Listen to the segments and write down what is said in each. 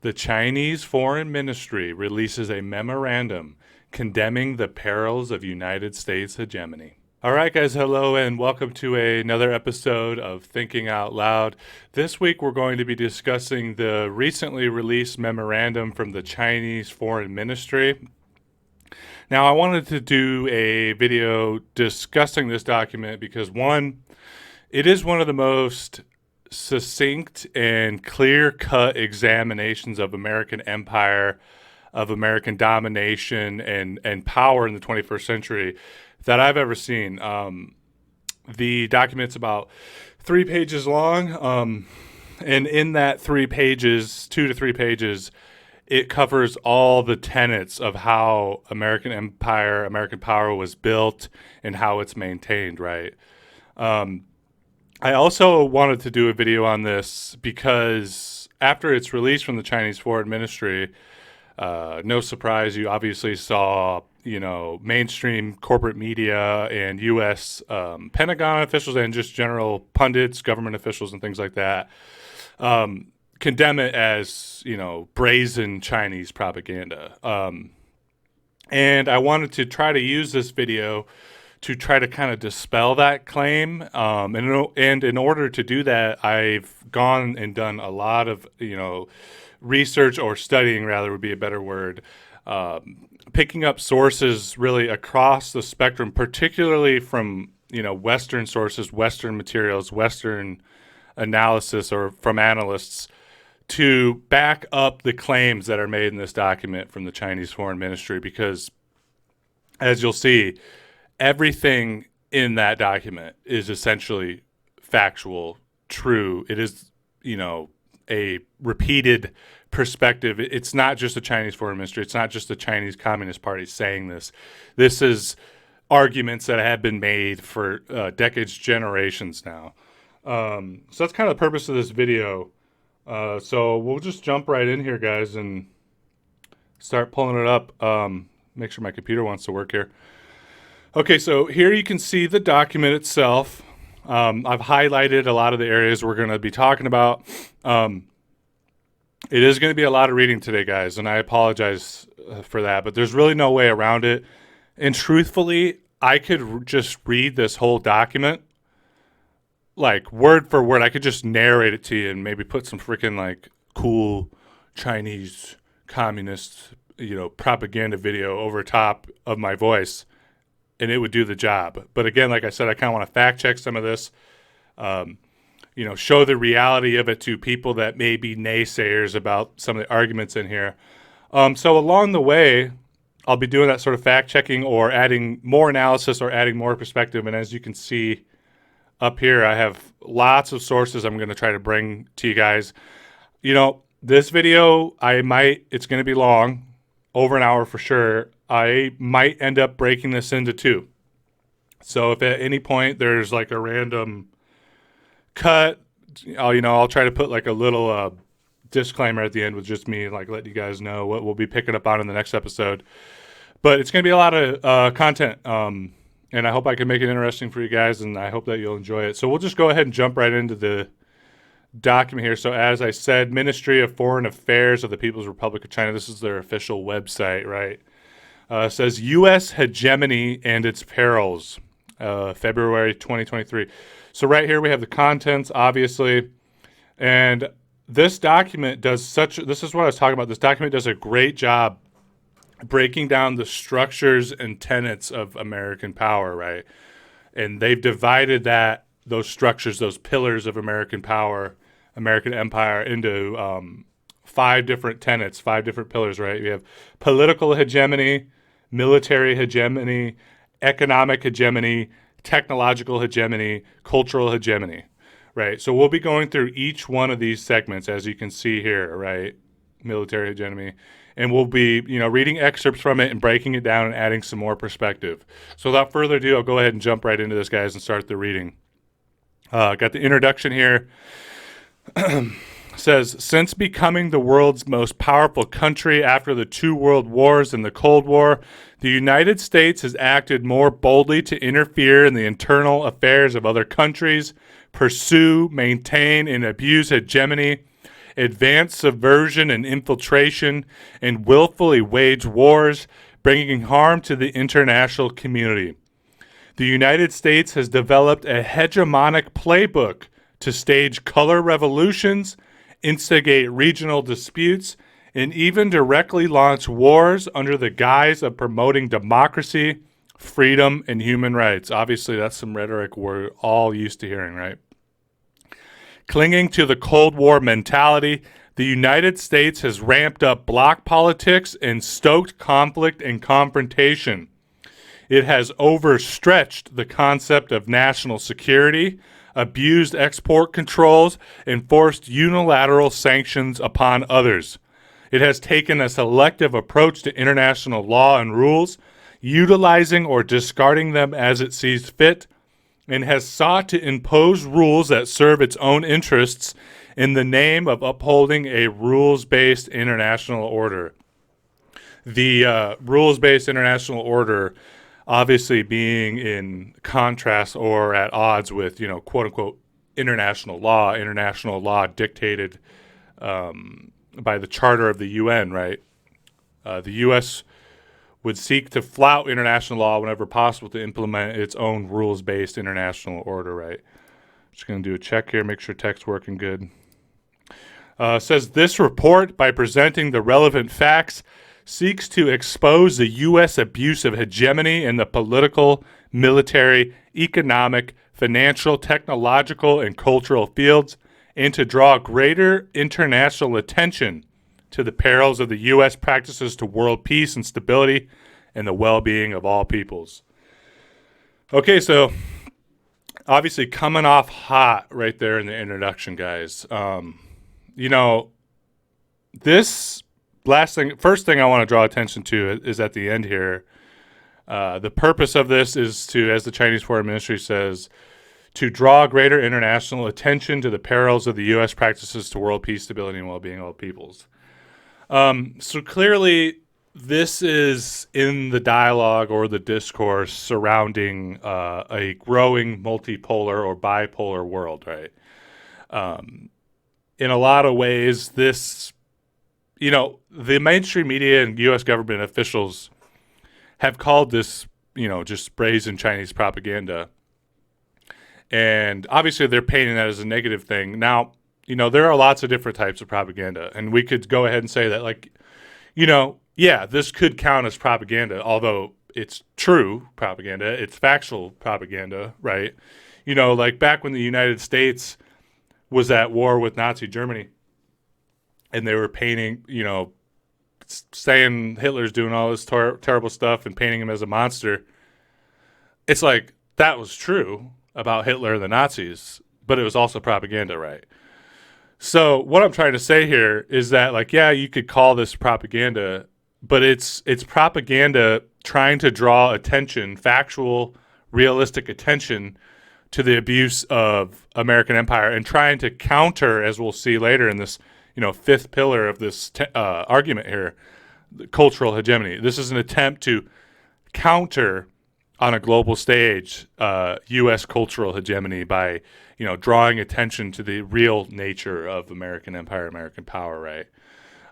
The Chinese Foreign Ministry releases a memorandum condemning the perils of United States hegemony. All right, guys, hello, and welcome to another episode of Thinking Out Loud. This week, we're going to be discussing the recently released memorandum from the Chinese Foreign Ministry. Now, I wanted to do a video discussing this document because, one, it is one of the most succinct and clear-cut examinations of American empire, of American domination and power in the 21st century that I've ever seen. The document's about 3 pages long, and in that 3 pages, 2 to 3 pages, it covers all the tenets of how American empire, American power was built and how it's maintained, right? I also wanted to do a video on this because after its release from the Chinese Foreign Ministry, no surprise, you obviously saw, mainstream corporate media and U.S. Pentagon officials and just general pundits, government officials and things like that, condemn it as, brazen Chinese propaganda. And I wanted to try to use this video to try to kind of dispel that claim. And in order to do that, I've gone and done a lot of, research, or studying rather would be a better word, picking up sources really across the spectrum, particularly from, Western sources, Western materials, Western analysis, or from analysts, to back up the claims that are made in this document from the Chinese Foreign Ministry, because as you'll see, everything in that document is essentially factual, true. It is, a repeated perspective. It's not just the Chinese Foreign Ministry. It's not just the Chinese Communist Party saying this. This is arguments that have been made for decades, generations now. So that's kind of the purpose of this video. So we'll just jump right in here, guys, and start pulling it up. Make sure my computer wants to work here. Okay, so here you can see the document itself. I've highlighted a lot of the areas we're going to be talking about. It is going to be a lot of reading today, guys, and I apologize for that, but there's really no way around it. And truthfully, I could just read this whole document, like word for word. I could just narrate it to you and maybe put some freaking like cool Chinese communist, propaganda video over top of my voice, and it would do the job. But again, like I said, I kind of want to fact check some of this, show the reality of it to people that may be naysayers about some of the arguments in here. So along the way, I'll be doing that sort of fact checking or adding more analysis or adding more perspective. And as you can see up here, I have lots of sources I'm going to try to bring to you guys. This video, it's going to be long, over an hour for sure. I might end up breaking this into 2. So if at any point there's like a random cut, I'll try to put like a little disclaimer at the end with just me, like letting you guys know what we'll be picking up on in the next episode. But it's going to be a lot of content, and I hope I can make it interesting for you guys, and I hope that you'll enjoy it. So we'll just go ahead and jump right into the document here. So as I said, Ministry of Foreign Affairs of the People's Republic of China. This is their official website, right? Says U.S. Hegemony and Its Perils, February 2023. So right here we have the contents, obviously, and this document this is what I was talking about. This document does a great job breaking down the structures and tenets of American power, right? And they've divided those structures, those pillars of American power, American empire, into 5 different tenets, 5 different pillars, right? We have political hegemony, military hegemony, economic hegemony, technological hegemony, cultural hegemony, right? So we'll be going through each one of these segments, as you can see here, right? Military hegemony. And we'll be, reading excerpts from it and breaking it down and adding some more perspective. So without further ado, I'll go ahead and jump right into this, guys, and start the reading. Got the introduction here. Says, since becoming the world's most powerful country after the 2 world wars and the Cold War, the United States has acted more boldly to interfere in the internal affairs of other countries, pursue, maintain, and abuse hegemony, advance subversion and infiltration, and willfully wage wars, bringing harm to the international community. The United States has developed a hegemonic playbook to stage color revolutions, instigate regional disputes, and even directly launch wars under the guise of promoting democracy, freedom, and human rights. Obviously, that's some rhetoric we're all used to hearing, right? Clinging to the Cold War mentality, the United States has ramped up bloc politics and stoked conflict and confrontation. It has overstretched the concept of national security, abused export controls, and forced unilateral sanctions upon others. It has taken a selective approach to international law and rules, utilizing or discarding them as it sees fit, and has sought to impose rules that serve its own interests in the name of upholding a rules-based international order. The rules-based international order obviously being in contrast or at odds with, quote-unquote, international law dictated by the Charter of the UN, right? The U.S. would seek to flout international law whenever possible to implement its own rules-based international order, right? Just going to do a check here, make sure tech's working good. Says this report, by presenting the relevant facts, seeks to expose the U.S. abuse of hegemony in the political, military, economic, financial, technological, and cultural fields, and to draw greater international attention to the perils of the U.S. practices to world peace and stability and the well-being of all peoples. Okay, so obviously coming off hot right there in the introduction, guys. This first thing I want to draw attention to is at the end here. The purpose of this is to, as the Chinese Foreign Ministry says, to draw greater international attention to the perils of the U.S. practices to world peace, stability, and well-being of all peoples. So clearly, this is in the dialogue or the discourse surrounding a growing multipolar or bipolar world, right? In a lot of ways, this, the mainstream media and U.S. government officials have called this, just brazen Chinese propaganda. And obviously, they're painting that as a negative thing. Now, there are lots of different types of propaganda, and we could go ahead and say that, this could count as propaganda, although it's true propaganda, it's factual propaganda, right? Back when the United States was at war with Nazi Germany, and they were painting, saying Hitler's doing all this terrible stuff and painting him as a monster. It's like, that was true about Hitler and the Nazis, but it was also propaganda, right? So what I'm trying to say here is that, you could call this propaganda, but it's propaganda trying to draw attention, factual, realistic attention to the abuse of American empire and trying to counter, as we'll see later in this, fifth pillar of this argument here, the cultural hegemony. This is an attempt to counter on a global stage U.S. cultural hegemony by, drawing attention to the real nature of American empire, American power, right?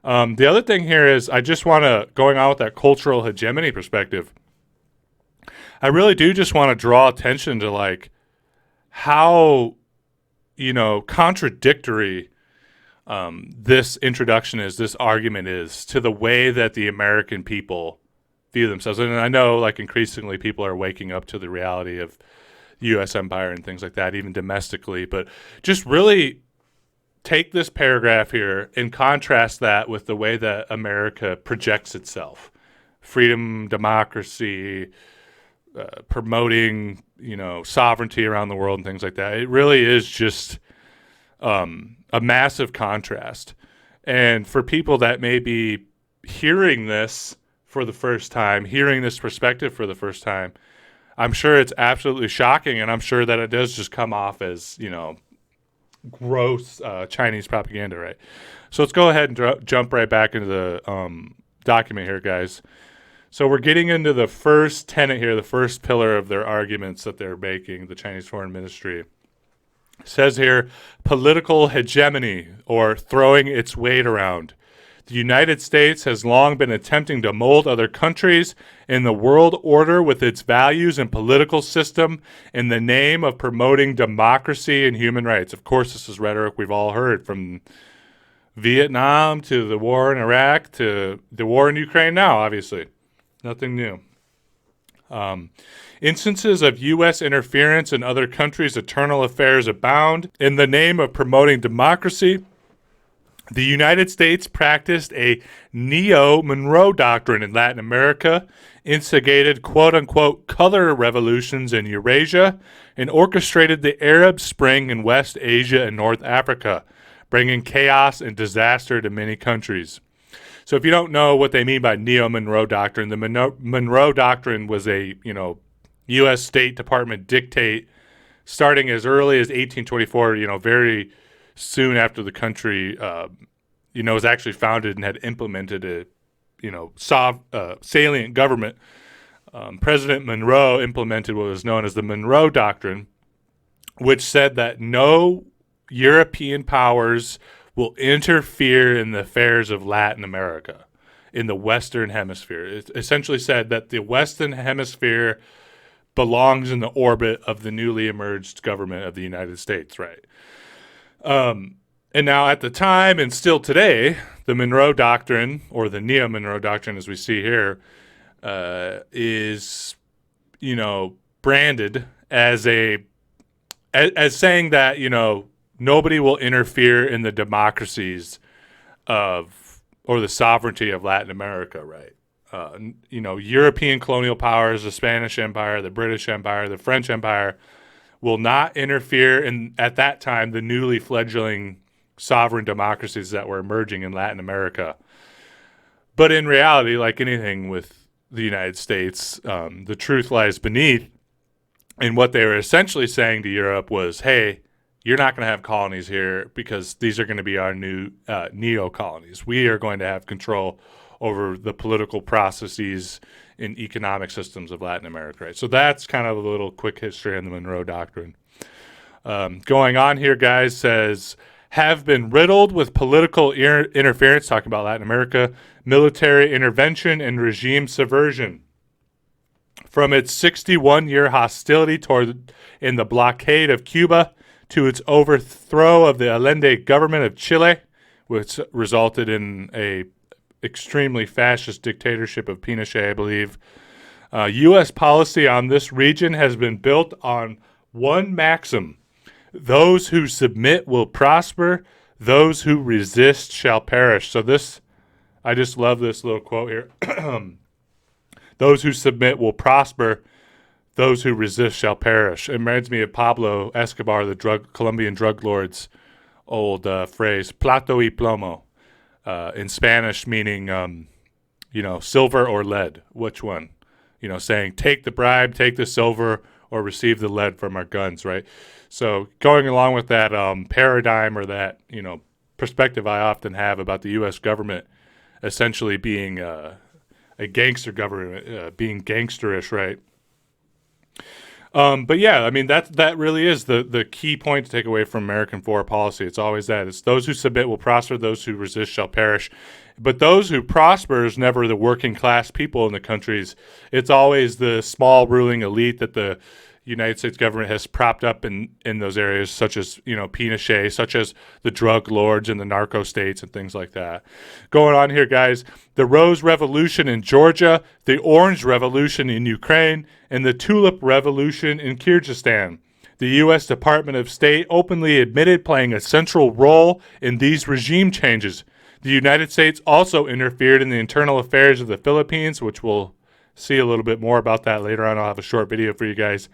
The other thing here is I just want to, going on with that cultural hegemony perspective, I really do just want to draw attention to how, contradictory this introduction is, this argument is to the way that the American people view themselves. And I know increasingly people are waking up to the reality of the U.S. empire and things like that, even domestically, but just really take this paragraph here and contrast that with the way that America projects itself. Freedom, democracy, promoting, sovereignty around the world and things like that. It really is just a massive contrast. And for people that may be hearing this for the first time, hearing this perspective for the first time, I'm sure it's absolutely shocking, and I'm sure that it does just come off as, gross Chinese propaganda, right? So let's go ahead and jump right back into the document here, guys. So we're getting into the first tenet here, the first pillar of their arguments that they're making, the Chinese Foreign Ministry. It says here, political hegemony, or throwing its weight around. The United States has long been attempting to mold other countries in the world order with its values and political system in the name of promoting democracy and human rights. Of course, this is rhetoric we've all heard, from Vietnam to the war in Iraq to the war in Ukraine now, obviously. Nothing new. Instances of U.S. interference in other countries' internal affairs abound. In the name of promoting democracy, the United States practiced a neo-Monroe doctrine in Latin America, instigated quote-unquote color revolutions in Eurasia, and orchestrated the Arab Spring in West Asia and North Africa, bringing chaos and disaster to many countries. So if you don't know what they mean by neo-Monroe doctrine, the Monroe doctrine was a, U.S. State Department dictate starting as early as 1824, very soon after the country, was actually founded and had implemented a, salient government. President Monroe implemented what was known as the Monroe Doctrine, which said that no European powers will interfere in the affairs of Latin America in the Western Hemisphere. It essentially said that the Western Hemisphere belongs in the orbit of the newly emerged government of the United States, right? And now at the time and still today, the Monroe Doctrine, or the neo-Monroe Doctrine as we see here, is, branded as saying that, nobody will interfere in the democracies or the sovereignty of Latin America, right? European colonial powers, the Spanish Empire, the British Empire, the French Empire, will not interfere in, at that time, the newly fledgling sovereign democracies that were emerging in Latin America. But in reality, like anything with the United States, the truth lies beneath. And what they were essentially saying to Europe was, hey, you're not going to have colonies here because these are going to be our new neo-colonies. We are going to have control over the political processes and economic systems of Latin America, right? So that's kind of a little quick history on the Monroe Doctrine. Going on here, guys, says, have been riddled with political interference, talking about Latin America, military intervention, and regime subversion. From its 61-year hostility in the blockade of Cuba to its overthrow of the Allende government of Chile, which resulted in a extremely fascist dictatorship of Pinochet, I believe. U.S. policy on this region has been built on one maxim: those who submit will prosper, those who resist shall perish. So this, I just love this little quote here. Those who submit will prosper, those who resist shall perish. It reminds me of Pablo Escobar, the Colombian drug lord's old phrase, plato y plomo, in Spanish meaning, silver or lead. Which one? Saying take the bribe, take the silver, or receive the lead from our guns, right? So going along with that paradigm, or that, perspective I often have about the U.S. government essentially being a gangster government, being gangsterish, right? But yeah, I mean, that really is the key point to take away from American foreign policy. It's always that. It's those who submit will prosper, those who resist shall perish. But those who prosper is never the working class people in the countries. It's always the small ruling elite that the United States government has propped up in those areas, such as, Pinochet, such as the drug lords and the narco states and things like that. Going on here, guys, the Rose Revolution in Georgia, the Orange Revolution in Ukraine, and the Tulip Revolution in Kyrgyzstan. The U.S. Department of State openly admitted playing a central role in these regime changes. The United States also interfered in the internal affairs of the Philippines, which we'll see a little bit more about that later on. I'll have a short video for you guys.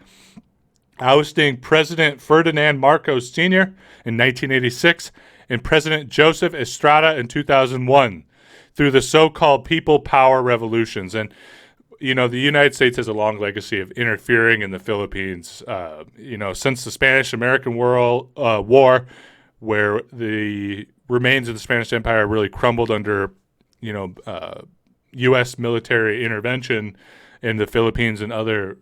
Ousting President Ferdinand Marcos Sr. in 1986 and President Joseph Estrada in 2001 through the so-called People Power Revolutions. And, the United States has a long legacy of interfering in the Philippines, since the Spanish-American War, where the remains of the Spanish Empire really crumbled under, U.S. military intervention. and the Philippines and other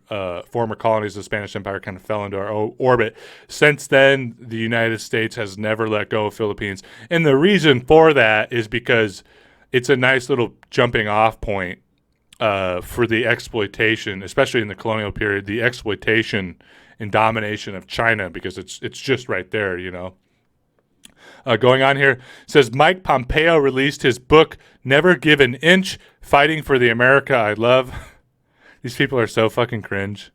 former colonies of the Spanish Empire kind of fell into our orbit. Since then, the United States has never let go of Philippines. And the reason for that is because it's a nice little jumping off point for the exploitation, especially in the colonial period, the exploitation and domination of China, because it's just right there, you know. Going on here, says Mike Pompeo released his book, Never Give an Inch, Fighting for the America I Love. These people are so fucking cringe.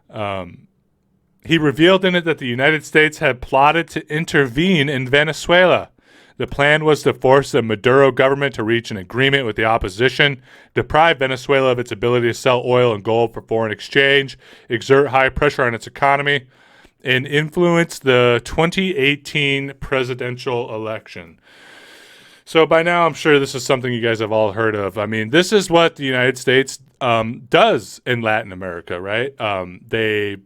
He revealed in it that the United States had plotted to intervene in Venezuela. The plan was to force the Maduro government to reach an agreement with the opposition, deprive Venezuela of its ability to sell oil and gold for foreign exchange, exert high pressure on its economy, and influence the 2018 presidential election. So by now, I'm sure this is something you guys have all heard of. I mean, this is what the United States does in Latin America, right? They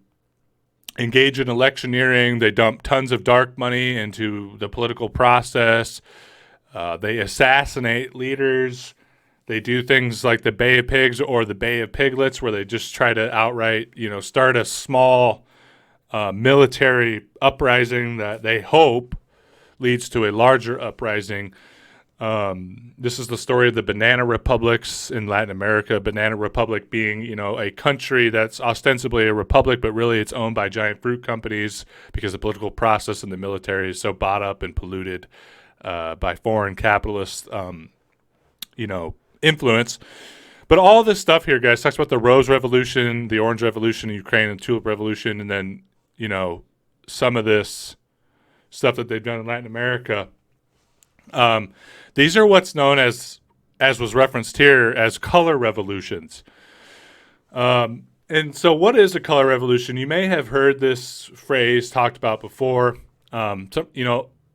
engage in electioneering. They dump tons of dark money into the political process. They assassinate leaders. They do things like the Bay of Pigs or the Bay of Piglets, where they just try to outright, start a small military uprising that they hope leads to a larger uprising. This is the story of the banana republics in Latin America. Banana republic being, a country that's ostensibly a republic, but really it's owned by giant fruit companies because the political process and the military is so bought up and polluted by foreign capitalists, influence. But all this stuff here, guys, talks about the Rose Revolution, the Orange Revolution in Ukraine, and the Tulip Revolution, and then, some of this stuff that they've done in Latin America. These are what's known as was referenced here, as color revolutions. And so what is a color revolution? You may have heard this phrase talked about before. A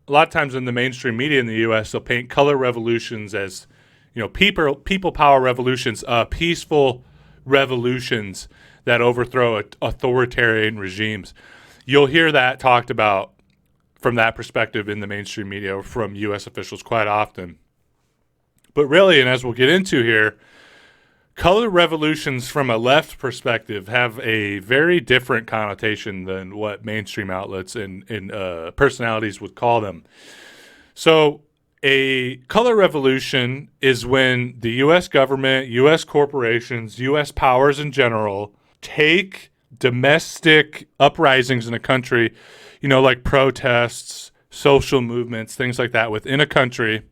lot of times in the mainstream media in the U.S., they'll paint color revolutions as, people power revolutions, peaceful revolutions that overthrow authoritarian regimes. You'll hear that talked about from that perspective in the mainstream media or from U.S. officials quite often. But really, and as we'll get into here, color revolutions from a left perspective have a very different connotation than what mainstream outlets and personalities would call them. So a color revolution is when the U.S. government, U.S. corporations, U.S. powers in general take domestic uprisings in a country, like protests, social movements, things like that within a country,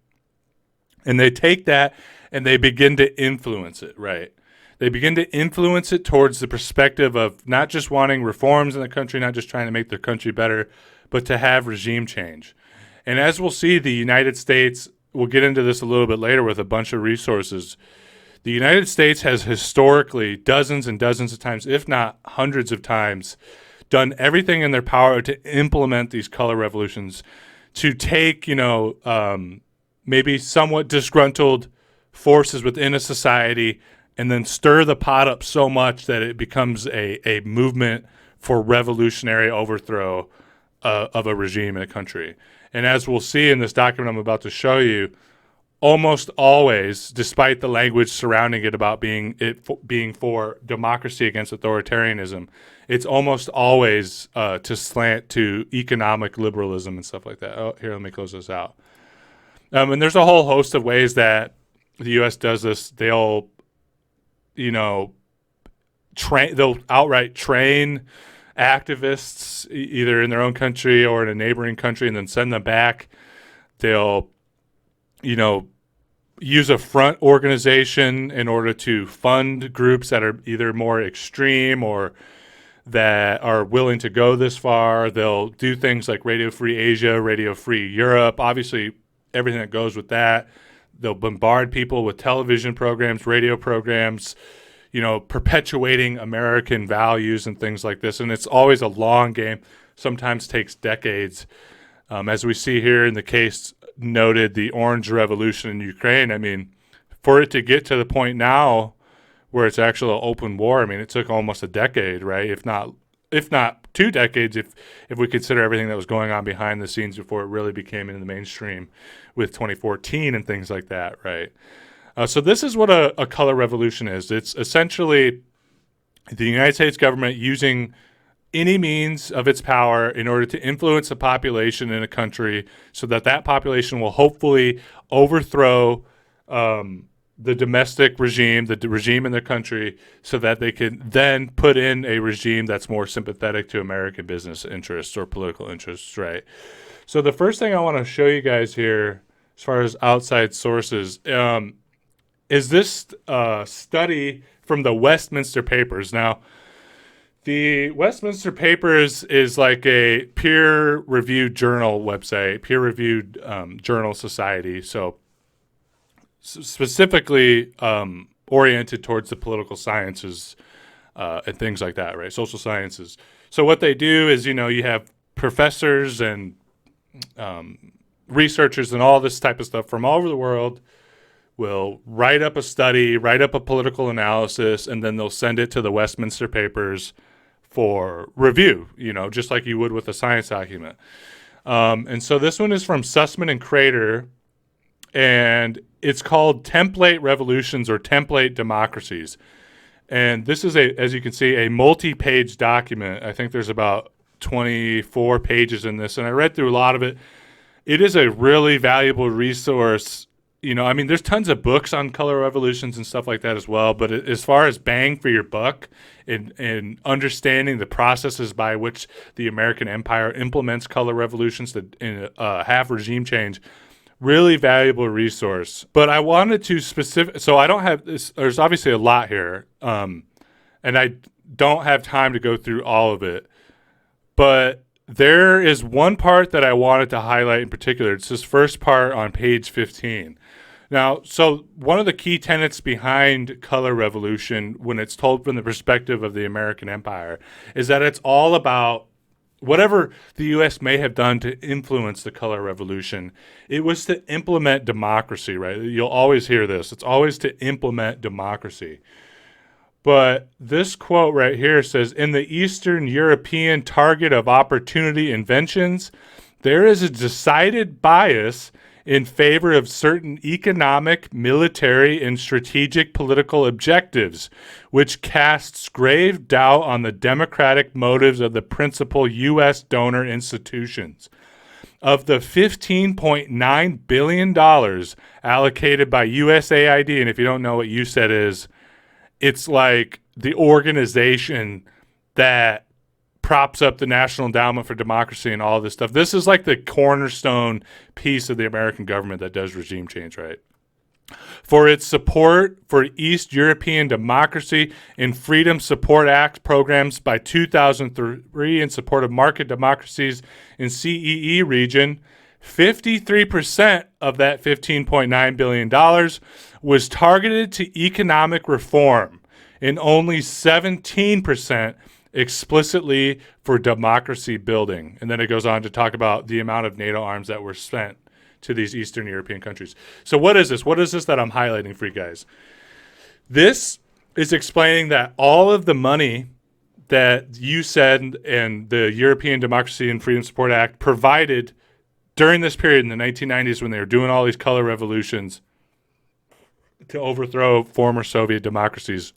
and they take that and they begin to influence it, right? They begin to influence it towards the perspective of not just wanting reforms in the country, not just trying to make their country better, but to have regime change. And as we'll see, the United States, we'll get into this a little bit later with a bunch of resources. The United States has historically dozens and dozens of times, if not hundreds of times, done everything in their power to implement these color revolutions, to take, maybe somewhat disgruntled forces within a society and then stir the pot up so much that it becomes a movement for revolutionary overthrow of a regime in a country. And as we'll see in this document I'm about to show you, almost always, despite the language surrounding it about being for democracy against authoritarianism, it's almost always to slant to economic liberalism and stuff like that. Oh, here, let me close this out. And there's a whole host of ways that the U.S. does this. They'll, they'll outright train activists either in their own country or in a neighboring country and then send them back. They'll use a front organization in order to fund groups that are either more extreme or that are willing to go this far. They'll do things like Radio Free Asia, Radio Free Europe, obviously everything that goes with that. They'll bombard people with television programs, radio programs, perpetuating American values and things like this. And it's always a long game, sometimes takes decades. As we see here in the case noted, the Orange Revolution in Ukraine, I mean, for it to get to the point now where it's actually an open war, I mean, it took almost a decade, right? If not 2 decades, if we consider everything that was going on behind the scenes before it really became in the mainstream with 2014 and things like that, right? So this is what a color revolution is. It's essentially the United States government using any means of its power in order to influence the population in a country so that that population will hopefully overthrow the domestic regime, the regime in their country, so that they can then put in a regime that's more sympathetic to American business interests or political interests, right? So the first thing I want to show you guys here, as far as outside sources, is this study from the Westminster Papers. Now, the Westminster Papers is like a peer-reviewed journal website, peer-reviewed journal society. So specifically oriented towards the political sciences and things like that, right? Social sciences. So what they do is, you have professors and researchers and all this type of stuff from all over the world will write up a study, write up a political analysis, and then they'll send it to the Westminster Papers for review, just like you would with a science document. And so this one is from Sussman and Crater, and it's called Template Revolutions or Template Democracies. And this is, as you can see, a multi-page document. I think there's about 24 pages in this, and I read through a lot of it. It is a really valuable resource. There's tons of books on color revolutions and stuff like that as well. But as far as bang for your buck and understanding the processes by which the American empire implements color revolutions to have regime change, really valuable resource. But I wanted to so I don't have this. There's obviously a lot here, and I don't have time to go through all of it. But there is one part that I wanted to highlight in particular. It's this first part on page 15. Now, so one of the key tenets behind color revolution, when it's told from the perspective of the American empire, is that it's all about whatever the U.S. may have done to influence the color revolution. It was to implement democracy, right? You'll always hear this. It's always to implement democracy. But this quote right here says, in the Eastern European target of opportunity inventions, there is a decided bias in favor of certain economic, military, and strategic political objectives, which casts grave doubt on the democratic motives of the principal U.S. donor institutions. Of the $15.9 billion allocated by USAID, and if you don't know what USAID is, it's like the organization that props up the National Endowment for Democracy and all this stuff. This is like the cornerstone piece of the American government that does regime change, right? For its support for East European Democracy and Freedom Support Act programs by 2003 in support of market democracies in CEE region, 53% of that $15.9 billion was targeted to economic reform, and only 17% explicitly for democracy building. And then it goes on to talk about the amount of NATO arms that were spent to these Eastern European countries. So what is this? What is this that I'm highlighting for you guys? This is explaining that all of the money that you said and the European Democracy and Freedom Support Act provided during this period in the 1990s when they were doing all these color revolutions to overthrow former Soviet democracies,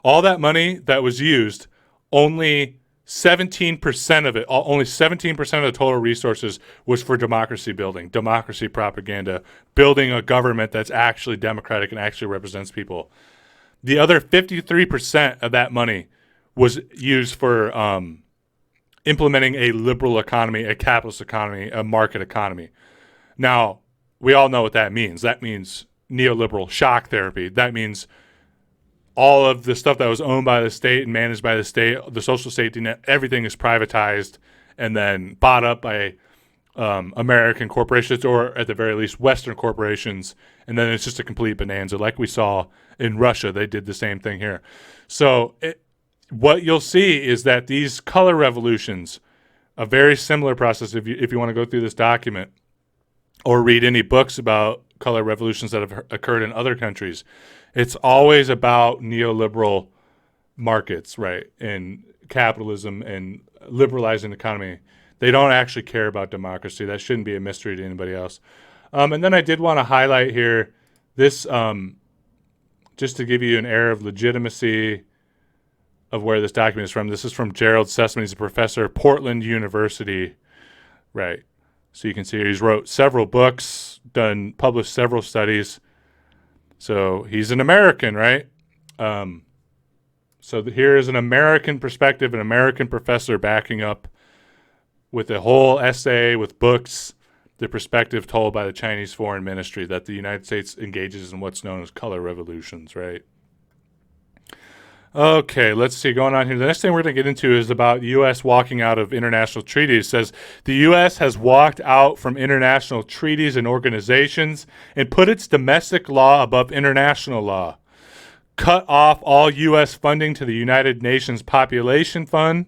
all that money that was used, only 17% of it, only 17% of the total resources was for democracy building, democracy propaganda, building a government that's actually democratic and actually represents people. The other 53% of that money was used for implementing a liberal economy, a capitalist economy, a market economy. Now, we all know what that means. That means neoliberal shock therapy. That means all of the stuff that was owned by the state and managed by the state, the social safety net, everything is privatized and then bought up by American corporations, or at the very least Western corporations, and then it's just a complete bonanza like we saw in Russia. They did the same thing here. So what you'll see is that these color revolutions, a very similar process, if you want to go through this document or read any books about color revolutions that have occurred in other countries, it's always about neoliberal markets, right, and capitalism and liberalizing the economy. They don't actually care about democracy. That shouldn't be a mystery to anybody else. And then I did want to highlight here This, just to give you an air of legitimacy of where this document is from, this is from Gerald Sussman. He's a professor at Portland University, right? So you can see here he's wrote several books, published several studies. So he's an American, right? So here is an American perspective, an American professor backing up with a whole essay with books, the perspective told by the Chinese Foreign Ministry that the United States engages in what's known as color revolutions, right? Okay, let's see. Going on here. The next thing we're going to get into is about the U.S. walking out of international treaties. It says the U.S. has walked out from international treaties and organizations and put its domestic law above international law. Cut off all U.S. funding to the United Nations Population Fund.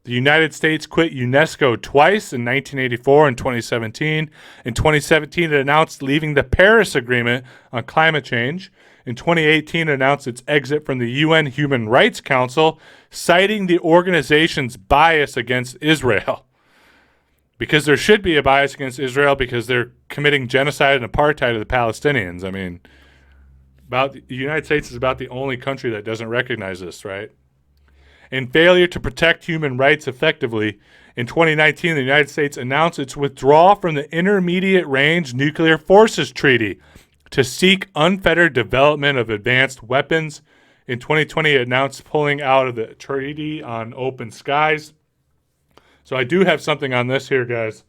The United States quit UNESCO twice in 1984 and 2017. In 2017, it announced leaving the Paris Agreement on climate change. In 2018, it announced its exit from the UN Human Rights Council, citing the organization's bias against Israel. Because there should be a bias against Israel because they're committing genocide and apartheid to the Palestinians. I mean, the United States is about the only country that doesn't recognize this, right? In failure to protect human rights effectively, in 2019, the United States announced its withdrawal from the Intermediate Range Nuclear Forces Treaty to seek unfettered development of advanced weapons. In 2020, it announced pulling out of the Treaty on Open Skies. So I do have something on this here, guys,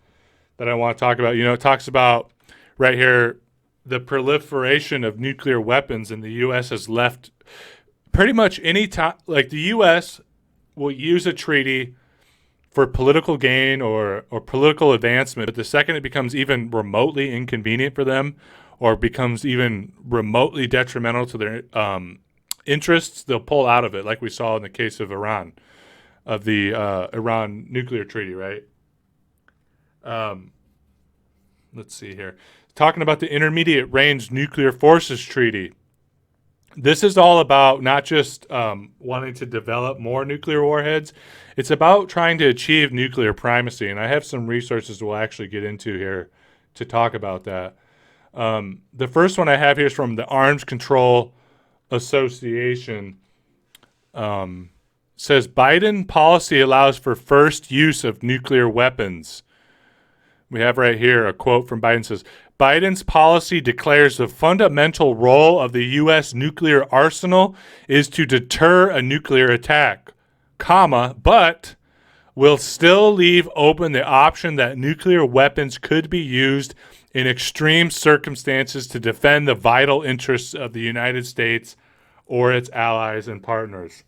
that I want to talk about. You know, it talks about right here the proliferation of nuclear weapons, and the U.S. has left pretty much any time. Like the U.S. will use a treaty for political gain or political advancement, but the second it becomes even remotely inconvenient for them or becomes even remotely detrimental to their interests, they'll pull out of it, like we saw in the case of Iran, of the Iran nuclear treaty, right? Let's see here. Talking about the Intermediate Range Nuclear Forces Treaty. This is all about not just wanting to develop more nuclear warheads. It's about trying to achieve nuclear primacy. And I have some resources we'll actually get into here to talk about that. The first one I have here is from the Arms Control Association. Says Biden policy allows for first use of nuclear weapons. We have right here a quote from Biden. Says Biden's policy declares the fundamental role of the U.S. nuclear arsenal is to deter a nuclear attack, comma, but will still leave open the option that nuclear weapons could be used in extreme circumstances to defend the vital interests of the United States or its allies and partners.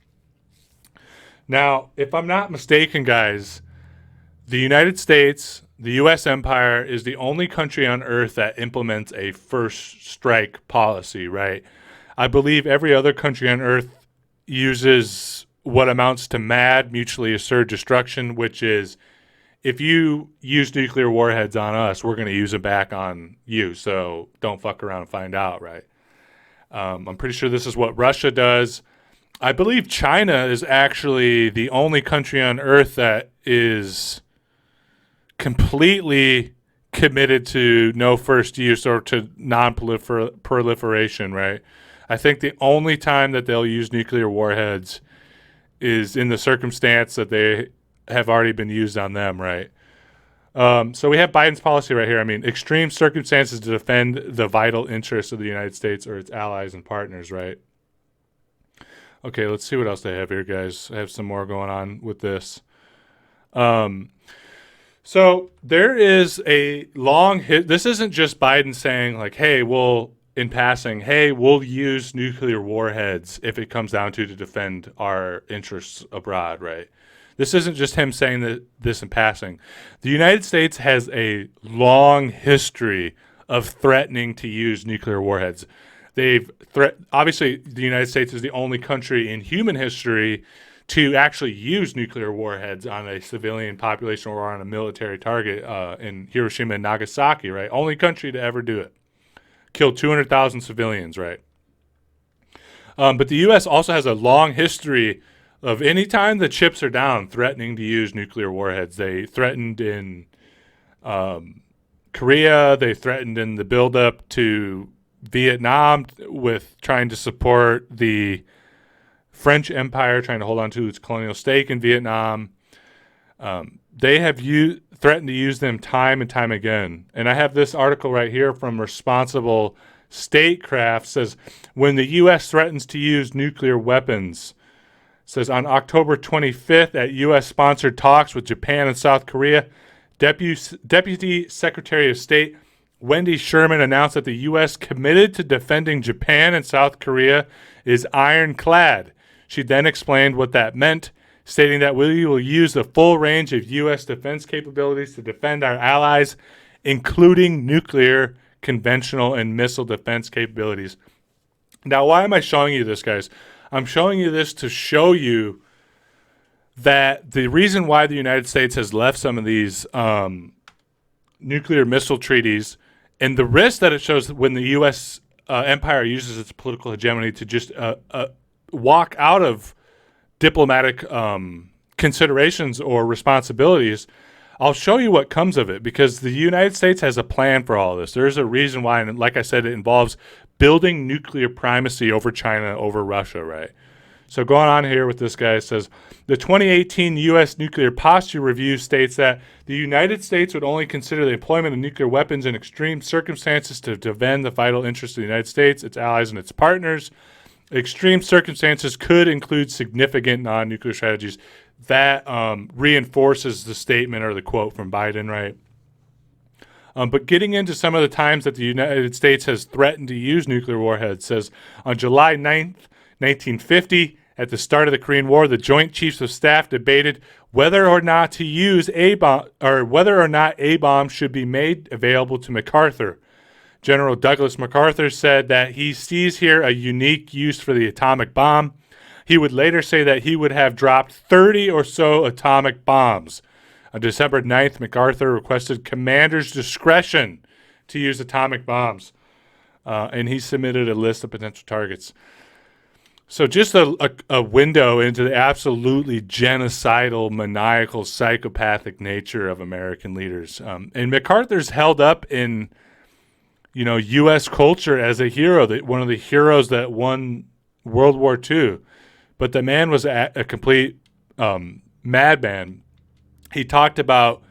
Now, if I'm not mistaken, guys, the United States, the U.S. empire, is the only country on earth that implements a first strike policy, right? I believe every other country on earth uses what amounts to MAD, mutually assured destruction, which is if you use nuclear warheads on us, we're going to use them back on you. So don't fuck around and find out, right? I'm pretty sure this is what Russia does. I believe China is actually the only country on earth that is completely committed to no first use or to non-proliferation, right? I think the only time that they'll use nuclear warheads is in the circumstance that they have already been used on them, right? So we have Biden's policy right here. I mean, extreme circumstances to defend the vital interests of the United States or its allies and partners, right? Okay, let's see what else they have here, guys. I have some more going on with this. So there is a long this isn't just Biden saying like, hey, we'll use nuclear warheads if it comes down to defend our interests abroad, right? This isn't just him saying this in passing. The United States has a long history of threatening to use nuclear warheads. Obviously, the United States is the only country in human history to actually use nuclear warheads on a civilian population or on a military target in Hiroshima and Nagasaki, right? Only country to ever do it. Killed 200,000 civilians, right? But the U.S. also has a long history of any time the chips are down, threatening to use nuclear warheads. They threatened in Korea. They threatened in the buildup to Vietnam with trying to support the French Empire, trying to hold on to its colonial stake in Vietnam. They have threatened to use them time and time again. And I have this article right here from Responsible Statecraft. Says, when the U.S. threatens to use nuclear weapons, says on October 25th at U.S.-sponsored talks with Japan and South Korea, Deputy Secretary of State Wendy Sherman announced that the U.S. committed to defending Japan and South Korea is ironclad. She then explained what that meant, stating that we will use the full range of U.S. defense capabilities to defend our allies, including nuclear, conventional, and missile defense capabilities. Now, why am I showing you this, guys? I'm showing you this to show you that the reason why the United States has left some of these nuclear missile treaties and the risk that it shows when the U.S. empire uses its political hegemony to just walk out of diplomatic considerations or responsibilities, I'll show you what comes of it, because the United States has a plan for all this. There's a reason why, and like I said, it involves building nuclear primacy over China, over Russia, right? So going on here with this guy, it says, the 2018 U.S. Nuclear Posture Review states that the United States would only consider the employment of nuclear weapons in extreme circumstances to defend the vital interests of the United States, its allies, and its partners. Extreme circumstances could include significant non-nuclear strategies. That reinforces the statement or the quote from Biden, right? But getting into some of the times that the United States has threatened to use nuclear warheads, says on July 9th, 1950, at the start of the Korean War, the Joint Chiefs of Staff debated whether or not to use a bomb, or whether or not a bomb should be made available to MacArthur. General Douglas MacArthur said that he sees here a unique use for the atomic bomb. He would later say that he would have dropped 30 or so atomic bombs. On December 9th, MacArthur requested commanders' discretion to use atomic bombs, and he submitted a list of potential targets. So just a window into the absolutely genocidal, maniacal, psychopathic nature of American leaders. And MacArthur's held up in, U.S. culture as a hero, one of the heroes that won World War II. But the man was a complete madman. He talked about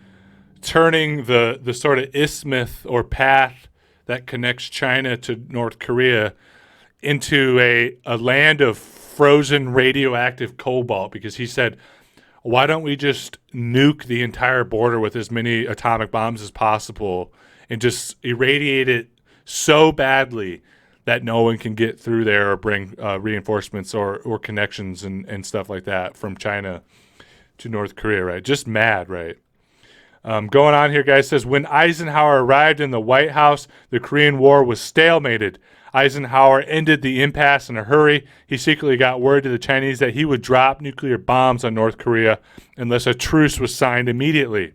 turning the sort of isthmus or path that connects China to North Korea into a land of frozen radioactive cobalt, because he said, why don't we just nuke the entire border with as many atomic bombs as possible and just irradiate it so badly that no one can get through there or bring reinforcements or connections and stuff like that from China to North Korea, right? Just mad, right? Going on here, guys, says, when Eisenhower arrived in the White House, the Korean War was stalemated. Eisenhower ended the impasse in a hurry. He secretly got word to the Chinese that he would drop nuclear bombs on North Korea unless a truce was signed immediately.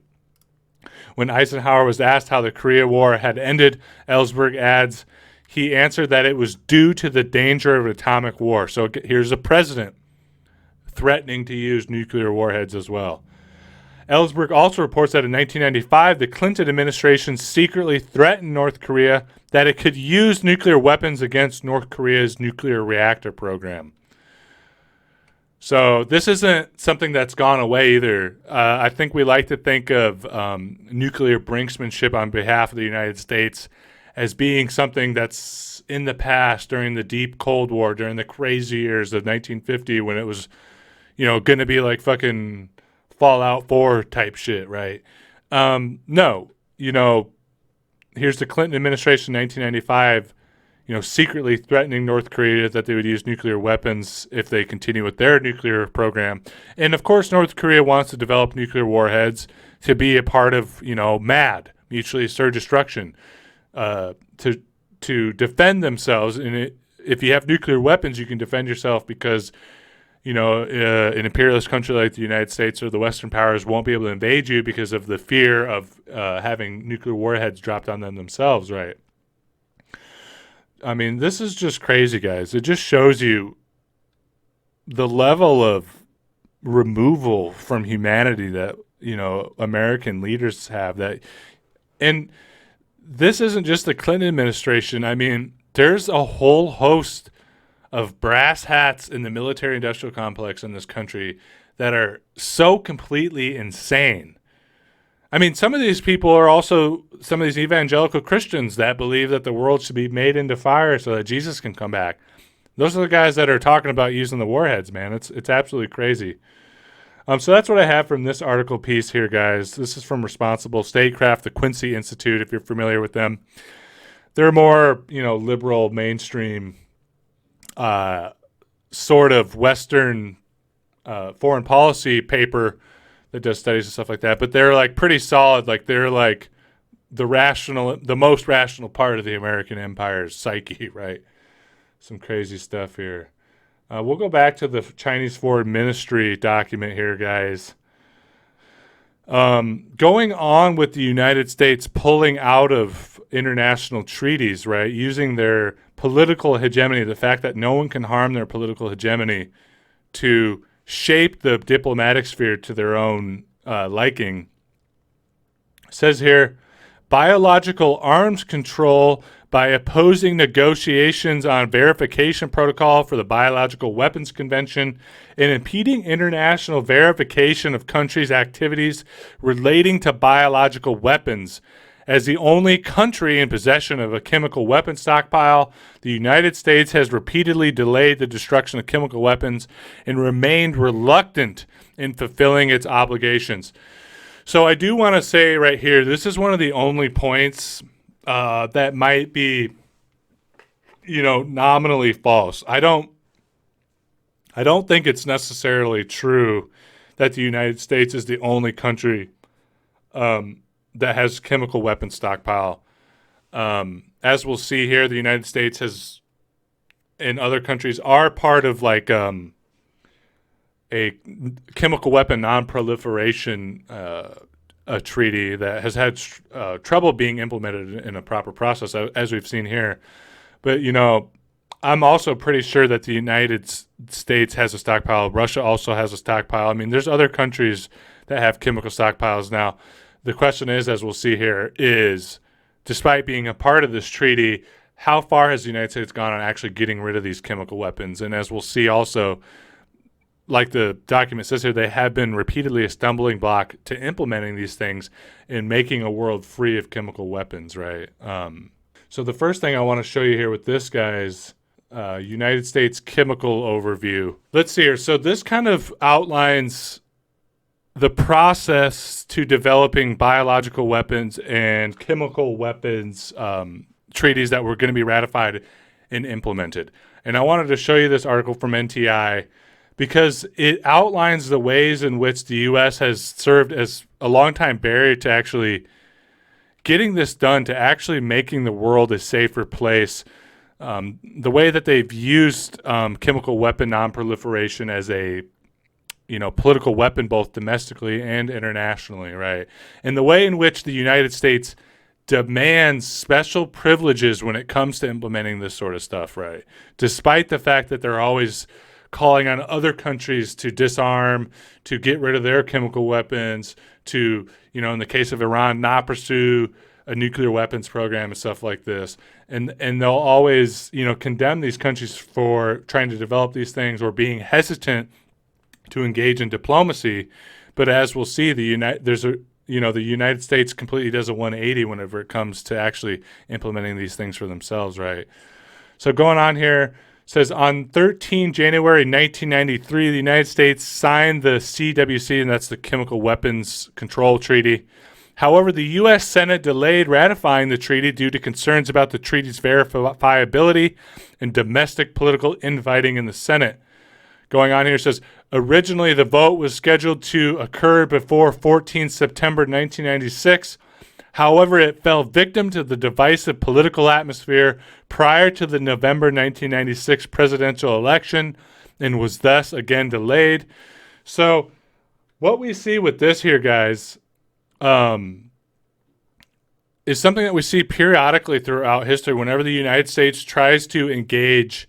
When Eisenhower was asked how the Korea War had ended, Ellsberg adds, he answered that it was due to the danger of atomic war. So here's a president threatening to use nuclear warheads as well. Ellsberg also reports that in 1995, the Clinton administration secretly threatened North Korea that it could use nuclear weapons against North Korea's nuclear reactor program. So this isn't something that's gone away either. I think we like to think of nuclear brinksmanship on behalf of the United States as being something that's in the past, during the deep Cold War, during the crazy years of 1950, when it was, going to be like fucking Fallout 4 type shit, right? No, here's the Clinton administration in 1995, secretly threatening North Korea that they would use nuclear weapons if they continue with their nuclear program. And of course, North Korea wants to develop nuclear warheads to be a part of, MAD, mutually assured destruction, to defend themselves. And if you have nuclear weapons, you can defend yourself because an imperialist country like the United States or the Western powers won't be able to invade you because of the fear of having nuclear warheads dropped on them themselves, right? I mean, this is just crazy, guys. It just shows you the level of removal from humanity that, American leaders have. And this isn't just the Clinton administration. I mean, there's a whole host of brass hats in the military industrial complex in this country that are so completely insane. I mean, some of these people are also some of these evangelical Christians that believe that the world should be made into fire so that Jesus can come back. Those are the guys that are talking about using the warheads, man. It's absolutely crazy. So that's what I have from this article piece here, guys. This is from Responsible Statecraft, the Quincy Institute, if you're familiar with them. They're more, liberal, mainstream, sort of Western foreign policy paper that does studies and stuff like that. But they're like pretty solid. Like they're like the most rational part of the American empire's psyche, right? Some crazy stuff here. We'll go back to the Chinese Foreign Ministry document here, guys. Going on with the United States pulling out of international treaties, right? Using their political hegemony, the fact that no one can harm their political hegemony to shape the diplomatic sphere to their own liking. It says here, biological arms control by opposing negotiations on verification protocol for the Biological Weapons Convention and impeding international verification of countries' activities relating to biological weapons. As the only country in possession of a chemical weapon stockpile, the United States has repeatedly delayed the destruction of chemical weapons and remained reluctant in fulfilling its obligations. So I do want to say right here, this is one of the only points that might be, nominally false. I don't think it's necessarily true that the United States is the only country that has chemical weapon stockpile. As we'll see here, the United States has, and other countries are part of like a chemical weapon non-proliferation a treaty that has had trouble being implemented in a proper process, as we've seen here. But, I'm also pretty sure that the United States has a stockpile. Russia also has a stockpile. I mean, there's other countries that have chemical stockpiles. Now, the question is, as we'll see here, is despite being a part of this treaty, how far has the United States gone on actually getting rid of these chemical weapons? And as we'll see also, like the document says here, they have been repeatedly a stumbling block to implementing these things and making a world free of chemical weapons, right? So the first thing I want to show you here with this, guys, United States chemical overview. Let's see here. So this kind of outlines the process to developing biological weapons and chemical weapons treaties that were going to be ratified and implemented. And I wanted to show you this article from NTI because it outlines the ways in which the U.S. has served as a longtime barrier to actually getting this done, to actually making the world a safer place. The way that they've used chemical weapon non-proliferation as a political weapon both domestically and internationally, right? And the way in which the United States demands special privileges when it comes to implementing this sort of stuff, right? Despite the fact that they're always calling on other countries to disarm, to get rid of their chemical weapons, to, in the case of Iran, not pursue a nuclear weapons program and stuff like this. And they'll always, condemn these countries for trying to develop these things or being hesitant to engage in diplomacy. But as we'll see, the United States completely does a 180 whenever it comes to actually implementing these things for themselves, right? So going on here, says on 13 January 1993, the United States signed the CWC, and that's the Chemical Weapons Control Treaty. However, the U.S. Senate delayed ratifying the treaty due to concerns about the treaty's verifiability and domestic political infighting in the Senate. Going on here, says, originally the vote was scheduled to occur before 14 September 1996. However, it fell victim to the divisive political atmosphere prior to the November 1996 presidential election and was thus again delayed. So what we see with this here, guys, is something that we see periodically throughout history whenever the United States tries to engage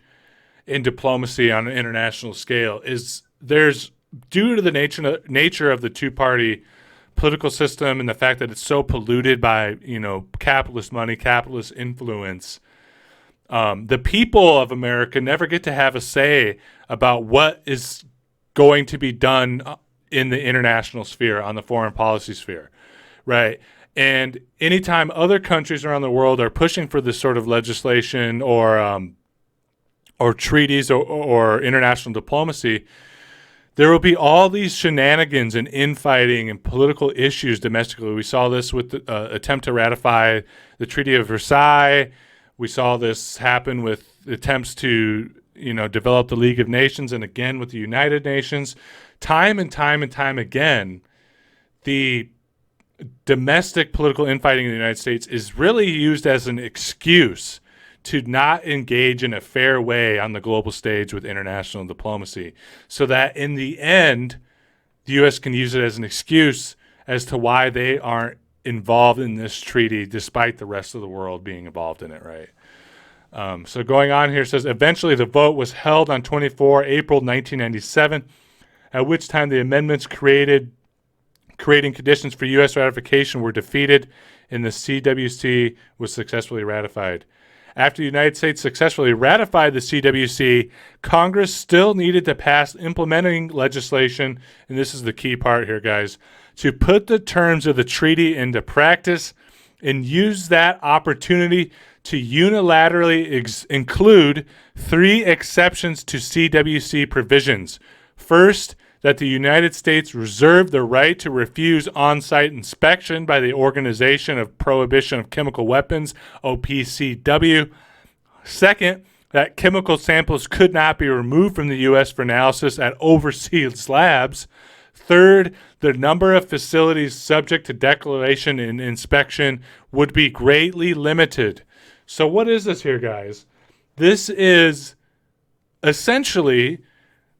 in diplomacy on an international scale. Is there's, due to the nature of the two-party political system and the fact that it's so polluted by, capitalist money, capitalist influence, The people of America never get to have a say about what is going to be done in the international sphere, on the foreign policy sphere, right? And anytime other countries around the world are pushing for this sort of legislation or treaties or international diplomacy, there will be all these shenanigans and infighting and political issues domestically. We saw this with the attempt to ratify the Treaty of Versailles. We saw this happen with attempts to, develop the League of Nations, and again with the United Nations. Time and time and time again, the domestic political infighting in the United States is really used as an excuse to not engage in a fair way on the global stage with international diplomacy, so that in the end, the U.S. can use it as an excuse as to why they aren't involved in this treaty, despite the rest of the world being involved in it, right? So going on here, says, eventually the vote was held on 24 April 1997, at which time the amendments creating conditions for U.S. ratification were defeated, and the CWC was successfully ratified. After the United States successfully ratified the CWC, Congress still needed to pass implementing legislation, and this is the key part here, guys, to put the terms of the treaty into practice and use that opportunity to unilaterally include 3 exceptions to CWC provisions. First, that the United States reserved the right to refuse on-site inspection by the Organization of Prohibition of Chemical Weapons, OPCW. Second, that chemical samples could not be removed from the U.S. for analysis at overseas labs. Third, the number of facilities subject to declaration and inspection would be greatly limited. So what is this here, guys? This is essentially